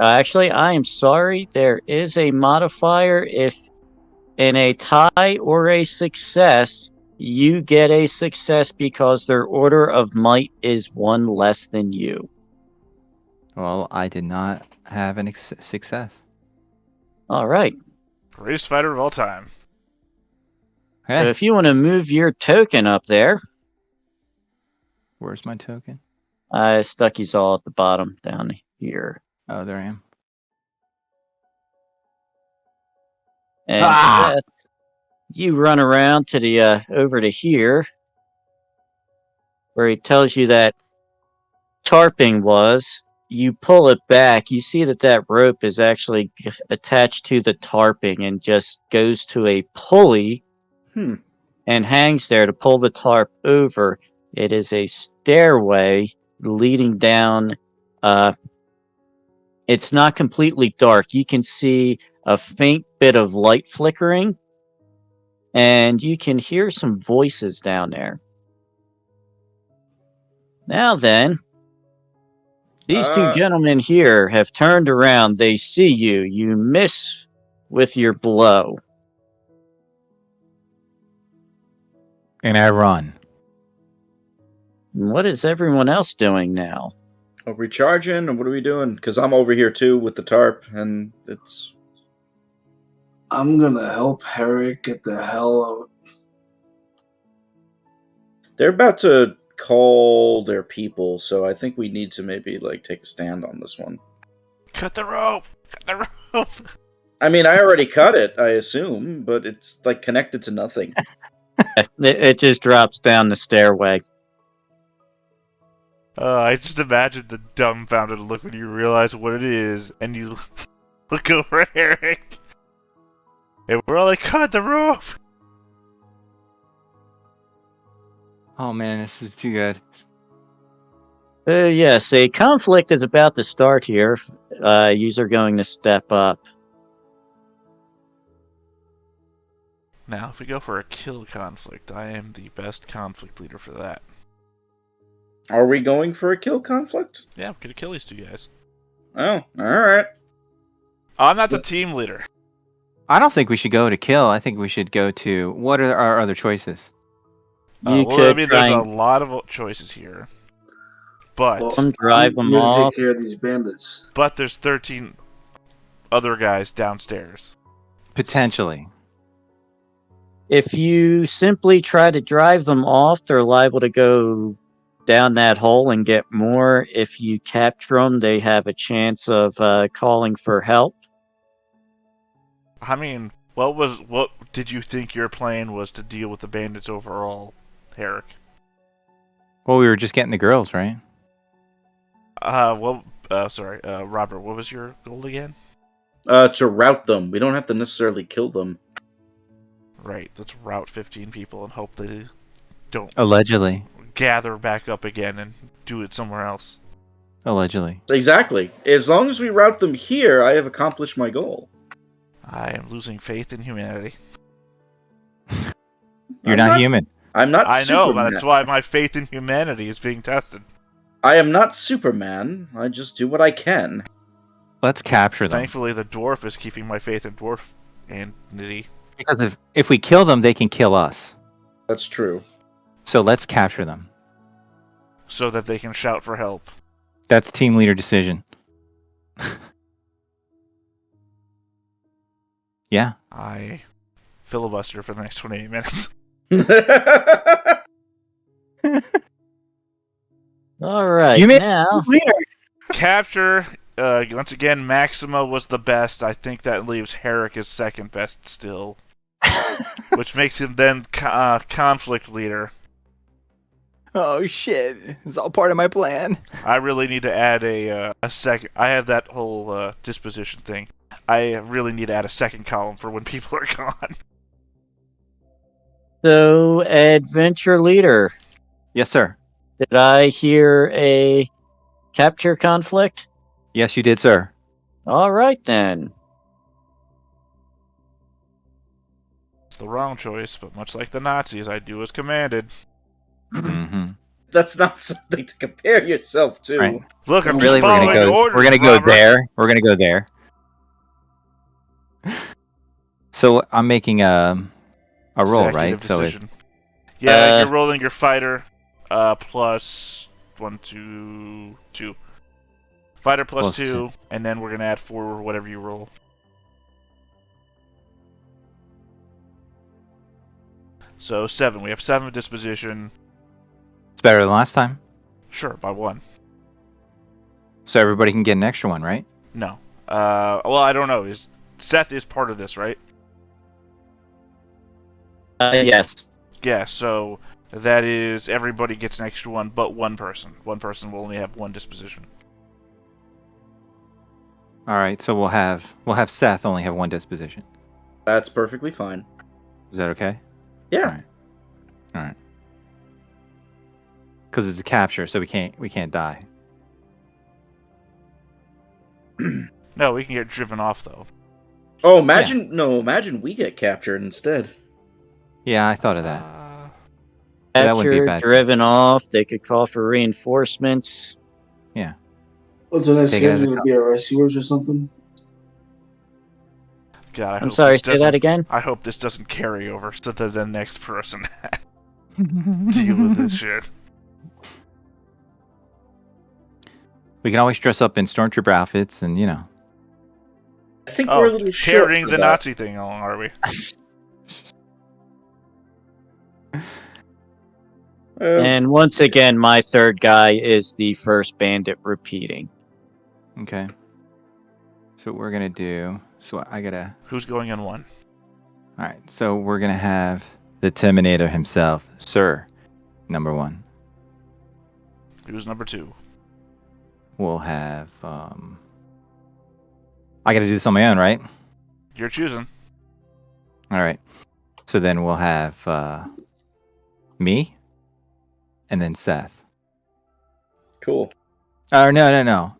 Actually, I am sorry. There is a modifier if in a tie or a success, you get a success because their order of might is one less than you. Well, I did not have an success. All right. Greatest fighter of all time. So Okay. if you want to move your token up there, Where's my token? Stucky's all at the bottom down here. Oh, there I am. And Ah! Seth, you run around to the over to here, where he tells you that tarping was. You pull it back, you see that rope is actually attached to the tarping and just goes to a pulley Hmm. and hangs there to pull the tarp over. It is a stairway leading down. It's not completely dark. You can see a faint bit of light flickering, and you can hear some voices down there. Now then, these two gentlemen here have turned around. They see you. You miss with your blow. And I run. What is everyone else doing now? Are we charging, or what are we doing? Because I'm over here too with the tarp, and it's. I'm gonna help Herrick get the hell out. They're about to call their people, so I think we need to maybe take a stand on this one. Cut the rope! Cut the rope! I mean, I already cut it, I assume, but it's connected to nothing. It just drops down the stairway. I just imagine the dumbfounded look when you realize what it is, and you look over at Eric. And we're all like, cut the rope! Oh man, this is too good. Yes, a conflict is about to start here. User going to step up. Now, if we go for a kill conflict, I am the best conflict leader for that. Are we going for a kill conflict? Yeah, I'm gonna kill these two guys. Oh, alright. I'm not the team leader. I don't think we should go to kill. I think we should go to... What are our other choices? You Well, could I mean, try there's a and lot of choices here. But drive I'm them here to off. take care of these bandits. but there's 13 other guys downstairs. Potentially. If you simply try to drive them off, they're liable to go down that hole and get more. If you capture them, they have a chance of calling for help. I mean, what did you think your plan was to deal with the bandits overall, Herrick? Well, we were just getting the girls, right? Sorry, Robert, what was your goal again? To rout them. We don't have to necessarily kill them. Right, let's route 15 people and hope they don't Allegedly. gather back up again and do it somewhere else. Allegedly. Exactly. As long as we route them here, I have accomplished my goal. I am losing faith in humanity. You're I'm not human. I'm not I know, Superman. but that's why my faith in humanity is being tested. I am not Superman. I just do what I can. Let's capture them. Thankfully, the dwarf is keeping my faith in dwarfity. Because if we kill them, they can kill us. That's true. So let's capture them. So that they can shout for help. That's team leader decision. Yeah. I filibuster for the next 28 minutes. All right, You made now leader. Capture, once again, Maxima was the best. I think that leaves Herrick as second best still. Which makes him then conflict leader. Oh shit! It's all part of my plan. I really need to add a second. I have that whole disposition thing. I really need to add a second column for when people are gone. so adventure leader. Yes, sir. Did I hear a capture conflict? Yes, you did, sir. All right then. It's the wrong choice, but much like the Nazis, I do as commanded. Mm-hmm. That's not something to compare yourself to. Right. Look, I'm Really, just following orders. we're gonna go Robert. there. We're gonna go there. So I'm making a roll, right? Executive So decision. Yeah, you're rolling your fighter plus 1, 2, 2. Fighter plus 2, and then we're gonna add 4 or whatever you roll. So 7. We have 7 disposition. it's better than last time. Sure, by 1. So everybody can get an extra one, right? No. Well, I don't know. Seth is part of this, right? Yes. Yeah. So That is, everybody gets an extra one, but one person. One person will only have one disposition. All right, so we'll have Seth only have one disposition. That's perfectly fine. Is that okay? Yeah. All right. Because it's a capture, so we can't die. No, we can get driven off though. Oh, imagine we get captured instead. Yeah, I thought of that. That wouldn't be Captured, bad. driven off. They could call for reinforcements. Yeah. What's the next Take it as game a going to be? A rescuers or something? God, I I'm hope sorry, this say doesn't- that again? I hope this doesn't carry over so that the next person deal with this shit. We can always dress up in stormtrooper outfits, and I think we're a little short carrying for the that. Nazi thing along, are we? And once again, my third guy is the first bandit repeating. Okay. So what we're gonna do. So I gotta. Who's going in one? All right. So we're gonna have the Terminator himself, Sir, number 1. Who's number 2? We'll have. I gotta do this on my own, right? You're choosing. All right. So then we'll have me, and then Seth. Cool. Or no.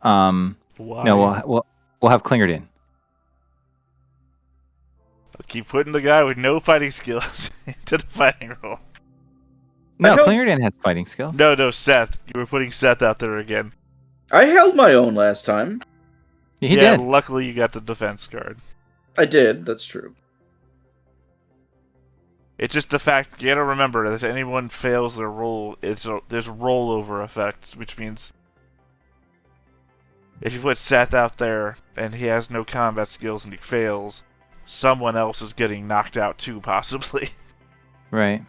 Why? No, we'll have Clingerton. I'll keep putting the guy with no fighting skills into the fighting role. No, hope- Clingerton has fighting skills. No, Seth. You were putting Seth out there again. I held my own last time. He yeah, did. luckily you got the defense card. I did. That's true. It's just the fact, you gotta remember that if anyone fails their roll, there's rollover effects, which means if you put Seth out there and he has no combat skills and he fails, someone else is getting knocked out too, possibly. Right.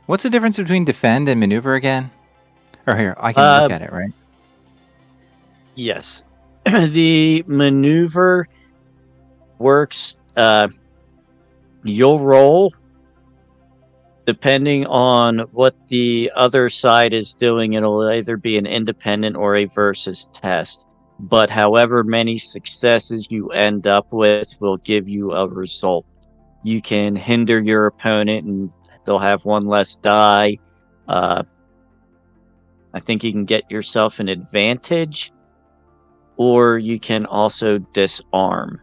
What's the difference between defend and maneuver again? Or here, I can look at it, right? Yes. The maneuver works. You'll roll depending on what the other side is doing. It'll either be an independent or a versus test. But however many successes you end up with will give you a result. You can hinder your opponent and they'll have one less die. I think you can get yourself an advantage, or you can also disarm.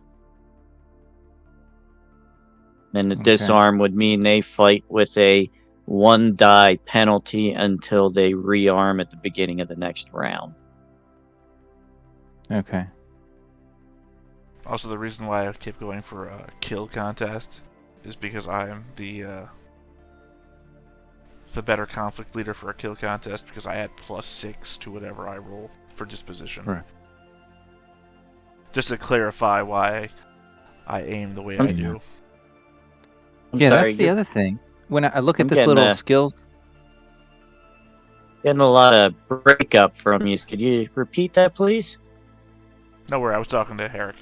And the Okay. disarm would mean they fight with a 1 die penalty until they rearm at the beginning of the next round. Okay. Also, the reason why I kept going for a kill contest is because I am the better conflict leader for a kill contest because I add +6 to whatever I roll for disposition. Right. Just to clarify why I aim the way I do. I'm Yeah, sorry, that's the you're other thing. When I look at I'm this getting little a- skills, getting a lot of breakup from you. Could you repeat that, please? No worry, I was talking to Herrick.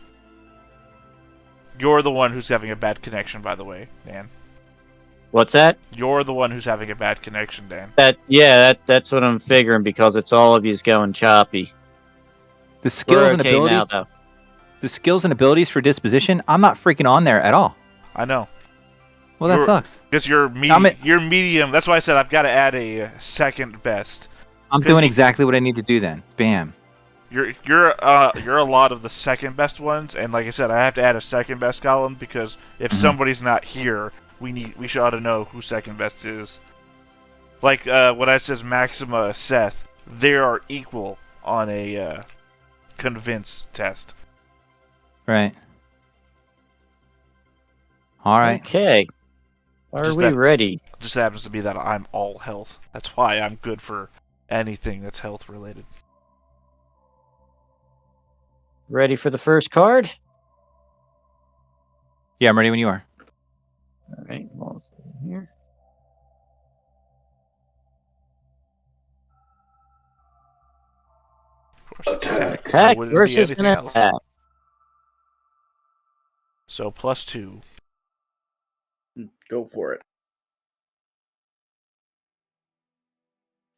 You're the one who's having a bad connection, by the way, Dan. What's that? You're the one who's having a bad connection, Dan. That's what I'm figuring because it's all of you's going choppy. the skills We're and okay abilities, now, though. the skills and abilities for disposition, I'm not freaking on there at all. I know. Well, that You're- sucks. Because you're, you're medium. That's why I said I've got to add a second best. I'm 'cause doing you- exactly what I need to do then. Bam. You're a lot of the second best ones, and like I said, I have to add a second best column because if somebody's not here, we should ought to know who second best is. Like when it says Maxima Seth, they are equal on a convince test. Right. All right. Okay. Are Just we that- ready? It just happens to be that I'm all health. That's why I'm good for anything that's health related. Ready for the first card? Yeah, I'm ready when you are. All right. Well, here. Of course, it's Attack. Attack Wouldn't be versus anything an else. attack. So +2. Go for it.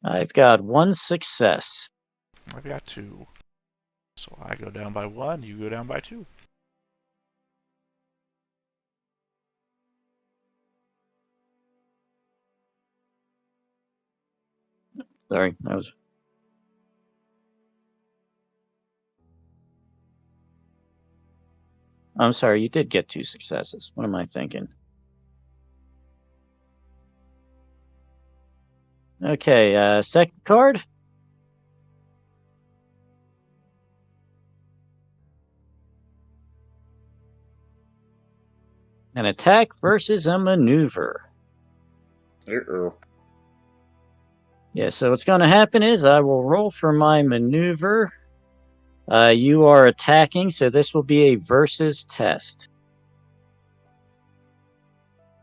I've got 1 success. I've got 2. So I go down by 1, you go down by 2. Sorry, that was. I'm sorry, you did get 2 successes. What am I thinking? Okay, second card. An attack versus a maneuver. Uh-oh. Yeah, so what's going to happen is I will roll for my maneuver. You are attacking, so this will be a versus test.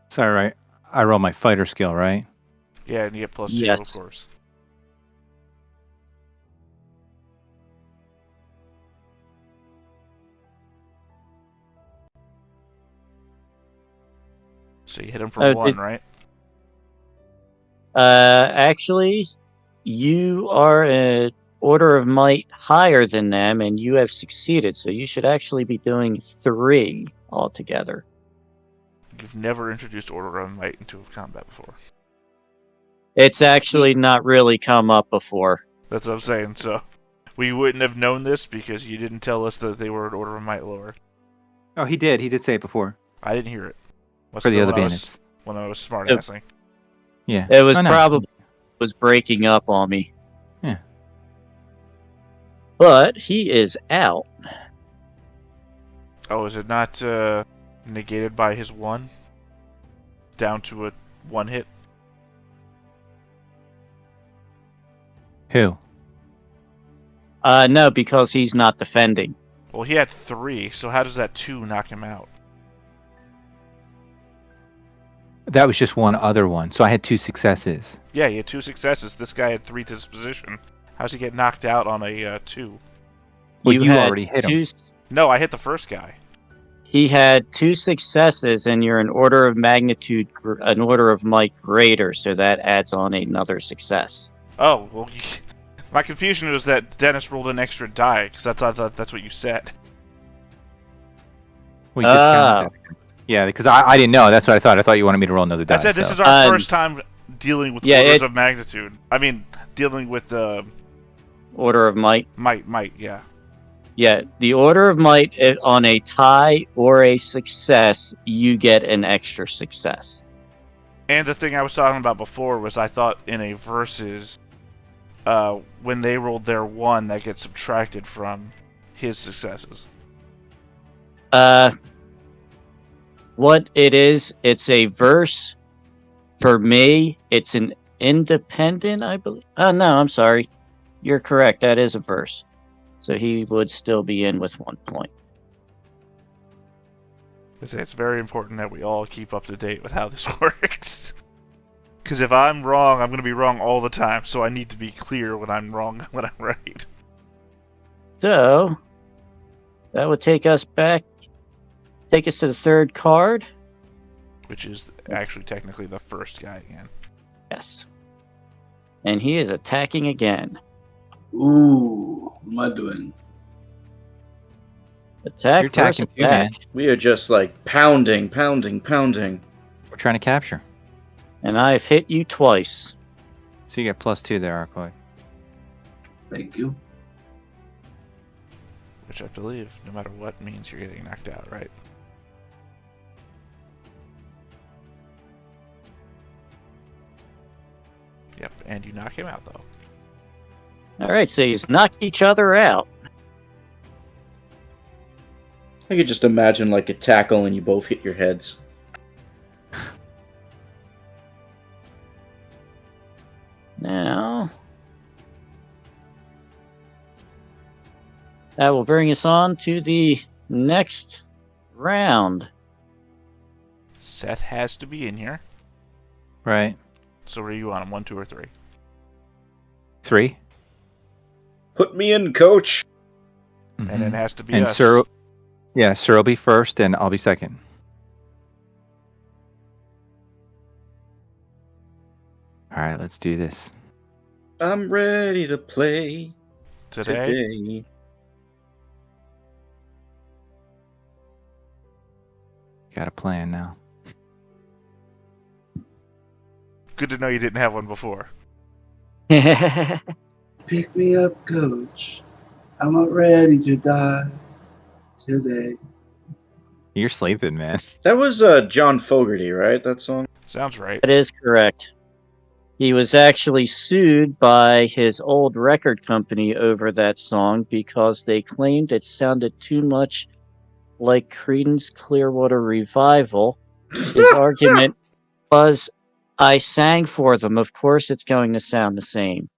Sorry, right? I roll my fighter skill, right? Yeah, and you get +2, Yes. of course. So you hit him for Oh, 1, right? Actually, you are an order of might higher than them, and you have succeeded, so you should actually be doing 3 altogether. You've never introduced Order of Might into combat before. It's actually not really come up before. That's what I'm saying, so... We wouldn't have known this because you didn't tell us that they were an Order of Might lower. Oh, he did. He did say it before. I didn't hear it. Must For have the been other when bandits. when I was smart-assing. Yeah. It was Oh, no. probably breaking up on me. Yeah. But he is out. Oh, is it not negated by his 1? Down to a 1 hit? Who? No, because he's not defending. Well, he had 3, so how does that 2 knock him out? That was just one other one. So I had 2 successes. Yeah, he had 2 successes. This guy had 3 disposition. How's he get knocked out on a 2? Well, you had already hit him. No, I hit the first guy. He had 2 successes, and you're an order of magnitude, an order of might greater, so that adds on another success. Oh, well, my confusion was that Dennis rolled an extra die, because I thought that's what you said. We discounted that. Yeah, because I didn't know. That's what I thought. I thought you wanted me to roll another die. I said this so. is our first time dealing with orders it- of magnitude. I mean, dealing with Order of might. might, yeah. Yeah, the order of might, on a tie or a success, you get an extra success. And the thing I was talking about before was I thought in a versus, when they rolled their 1, that gets subtracted from his successes. What it is, it's a verse. For me, it's an independent, I believe. Oh, no, I'm sorry. You're correct. That is a verse. So he would still be in with 1 point. It's very important that we all keep up to date with how this works. Because if I'm wrong, I'm going to be wrong all the time, so I need to be clear when I'm wrong and when I'm right. So, that would take us to the 3rd card. Which is actually technically the first guy again. Yes. And he is attacking again. Ooh, what am I doing? Attack You're attacking versus too, man. attack. We are just like pounding. We're trying to capture. And I've hit you twice. So you get +2 there, Arcloid. Thank you. Which I believe, no matter what, means you're getting knocked out, right? Yep, and you knock him out, though. Alright, so you knock each other out. I could just imagine like a tackle and you both hit your heads. Now, that will bring us on to the next round. Seth has to be in here. Right. So where are you on him? 1, 2, or 3? 3. Put me in, coach. And it has to be And us. Sir will be first, and I'll be second. All right, let's do this. I'm ready to play Today? today. Got a plan now. Good to know you didn't have one before. Pick me up, coach. I'm not ready to die today. You're sleeping, man. That was John Fogerty, right? That song? Sounds right. That is correct. He was actually sued by his old record company over that song because they claimed it sounded too much like Creedence Clearwater Revival. His argument was, I sang for them. Of course, it's going to sound the same.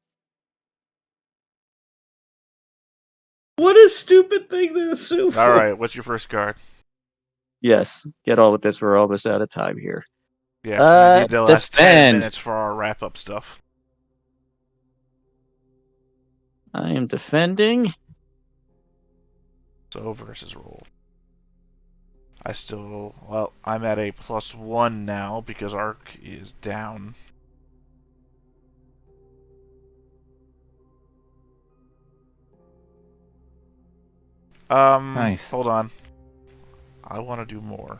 What a stupid thing to sue for. Alright, what's your first card? Yes, get on with this. We're almost out of time here. Yeah, we need the last 10 defend. minutes for our wrap-up stuff. I am defending. So, versus roll. I'm at a +1 now because Arc is down. Nice. Hold on. I want to do more.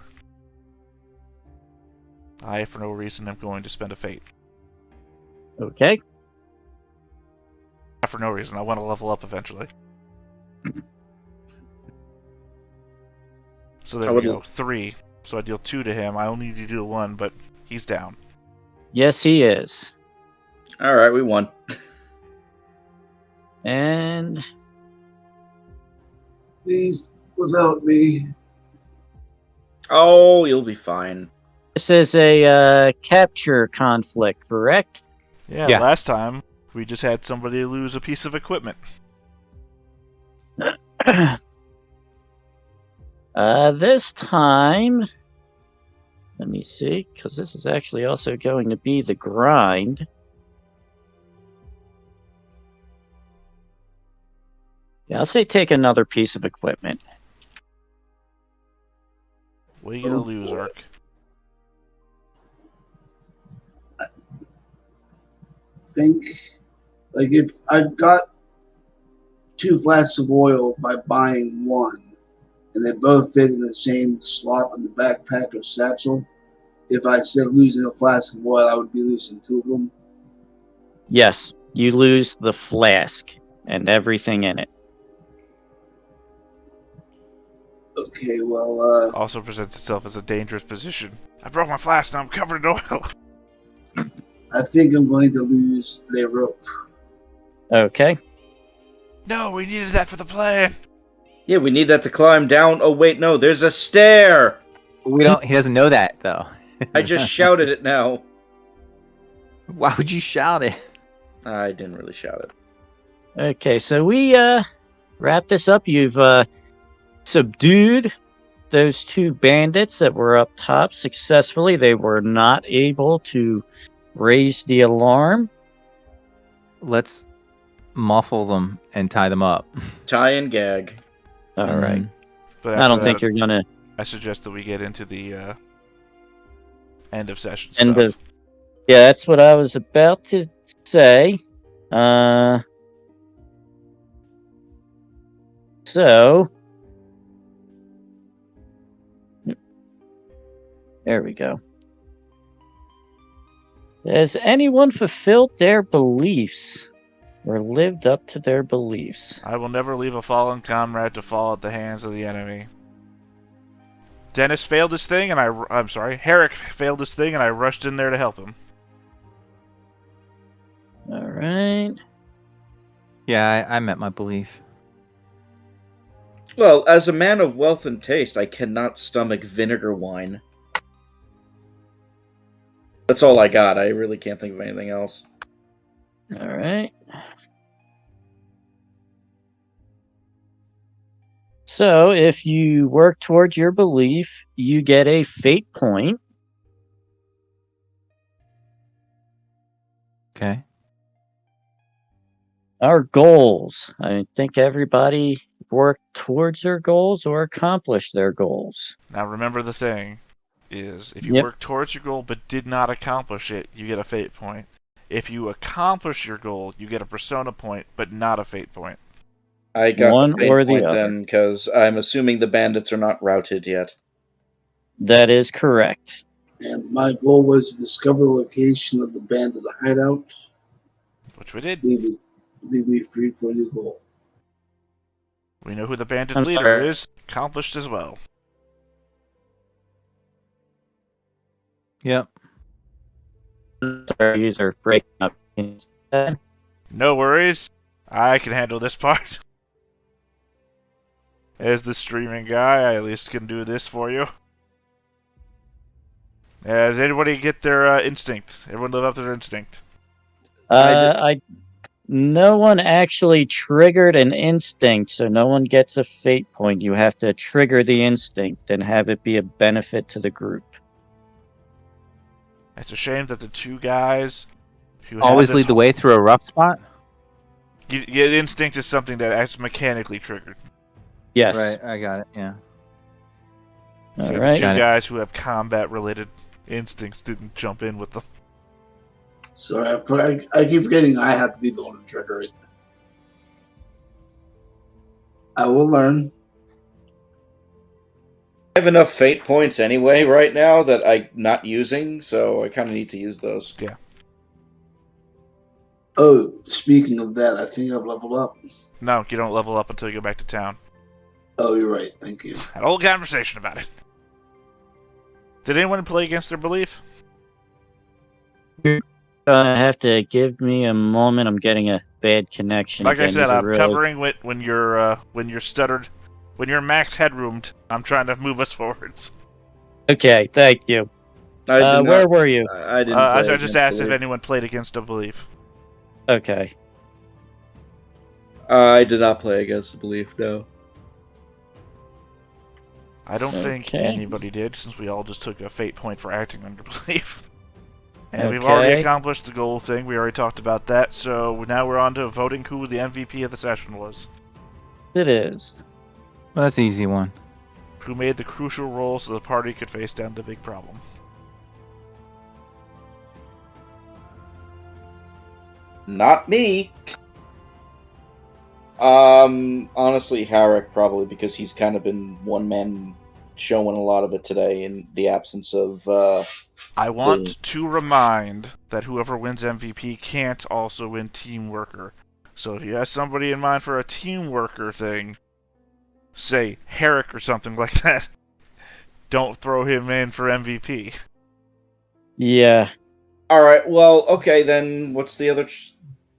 For no reason, am going to spend a fate. Okay. Not for no reason, I want to level up eventually. So there we go, 3. So I deal 2 to him. I only need to deal 1, but he's down. Yes, he is. All right, we won. And Leave without me. Oh, you'll be fine. this is a capture conflict, correct? Yeah, last time we just had somebody lose a piece of equipment. This time, let me see, because this is actually also going to be the grind. Yeah, I'll say take another piece of equipment. What are you gonna lose, Ark? Think, like, if I got 2 flasks of oil by buying one, and they both fit in the same slot on the backpack or satchel, if I said losing a flask of oil, I would be losing 2 of them. Yes, you lose the flask and everything in it. Okay, well, Also presents itself as a dangerous position. I broke my flask, now I'm covered in oil. I think I'm going to lose the rope. Okay. No, we needed that for the plan. Yeah, we need that to climb down. Oh, wait, no, there's a stair. We don't. He doesn't know that though. I just shouted it now. Why would you shout it? I didn't really shout it. Okay, so we wrap this up. You've subdued those 2 bandits that were up top successfully. They were not able to raise the alarm. Let's muffle them and tie them up. Tie and gag. All right. But I don't after think that, you're gonna I suggest that we get into the end of session end stuff. of. Yeah, that's what I was about to say. So there we go. Has anyone fulfilled their beliefs or lived up to their beliefs? I will never leave a fallen comrade to fall at the hands of the enemy. Dennis failed his thing, and I'm sorry, Herrick failed his thing, and I rushed in there to help him. All right. Yeah, I met my belief. Well, as a man of wealth and taste, I cannot stomach vinegar wine. That's all I got. I really can't think of anything else. All right. So, if you work towards your belief, you get a fate point. Okay. Our goals. I think everybody worked towards their goals or accomplished their goals. Now remember the thing is, if you Yep. work towards your goal but did not accomplish it, you get a fate point. If you accomplish your goal, you get a persona point, but not a fate point. I got One the fate or the point other. then, because I'm assuming the bandits are not routed yet. That is correct. And my goal was to discover the location of the bandit hideout. Which we did. Leave me free for your goal. We know who the bandit I'm leader sorry. is. Accomplished as well. Yep. Sorry, user breaking up. No worries. I can handle this part. As the streaming guy, I at least can do this for you. Did anybody get their instinct? Everyone live up to their instinct. No one actually triggered an instinct, so no one gets a fate point. You have to trigger the instinct and have it be a benefit to the group. It's a shame that the two guys who Always had lead the way through a rough spot. Yeah, the instinct is something that acts mechanically triggered. Yes. Right, I got it. Yeah. So All the right. two Got it. guys who have combat-related instincts didn't jump in with them. Sorry, I keep forgetting I have to be the one to trigger it. I will learn. I have enough fate points anyway right now that I'm not using, so I kind of need to use those. Yeah. Oh, speaking of that, I think I've leveled up. No, you don't level up until you go back to town. Oh, you're right. Thank you. Had a whole conversation about it. Did anyone play against their belief? Have to give me a moment. I'm getting a bad connection. Like I again. said, These are I'm really- covering it when you're stuttered, when you're max headroomed. I'm trying to move us forwards. Okay, thank you. Where were you? I didn't. I play just against asked if Belief. anyone played against a belief. Okay. I did not play against the Belief, no. I don't think Okay. anybody did, since we all just took a fate point for acting under belief. And we've already Okay. accomplished the goal thing. We already talked about that. So now we're on to voting who the MVP of the session was. It is. Well, that's an easy one. Who made the crucial role so the party could face down the big problem. Not me. Honestly, Harrick probably, because he's kind of been one man showing a lot of it today in the absence of. I want to remind that whoever wins MVP can't also win Team Worker. So if you have somebody in mind for a Team Worker thing, say Herrick or something like that, don't throw him in for MVP. Yeah. All right. Well, okay then. What's the other?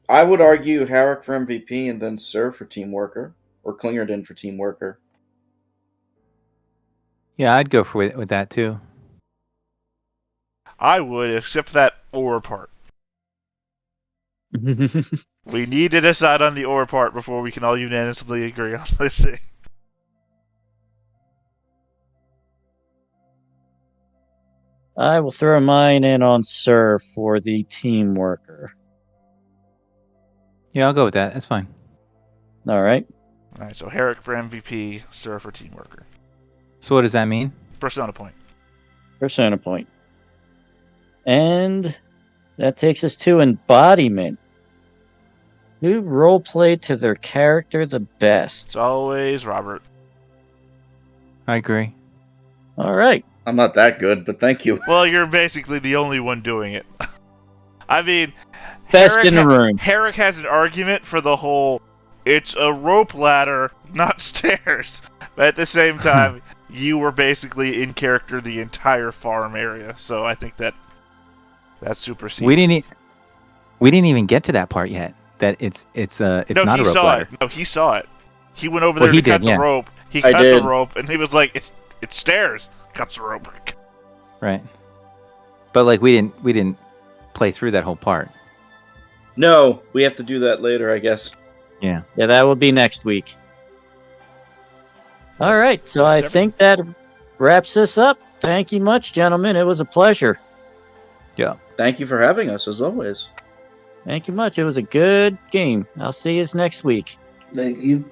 I would argue Harrick for MVP and then Sir for Team Worker, or Clingerton for Team Worker. Yeah, I'd go for with that too. I would, except for that or part. We need to decide on the or part before we can all unanimously agree on the thing. I will throw mine in on Sir for the team worker. Yeah, I'll go with that. That's fine. All right. Alright, so Herrick for MVP, Sir for Team Worker. So what does that mean? Persona point. Persona point. And that takes us to embodiment. Who roleplayed to their character the best? It's always Robert. I agree. All right. I'm not that good, but thank you. Well, you're basically the only one doing it. I mean, Best Herrick in the room. Herrick has an argument for the whole, it's a rope ladder, not stairs. But at the same time, you were basically in character the entire farm area, so I think that supersedes. We didn't even get to that part yet. That it's No, not he a rope saw ladder. it. No, he saw it. He went over Well, there he to cut did, the yeah. rope. He I cut the did. rope, and he was like, "It's stairs." Cuts the rope. Right. But like we didn't play through that whole part. No, we have to do that later, I guess. Yeah. Yeah, that will be next week. All right. So I think that wraps us up. Thank you much, gentlemen. It was a pleasure. Yeah. Thank you for having us, as always. Thank you much. It was a good game. I'll see you next week. Thank you.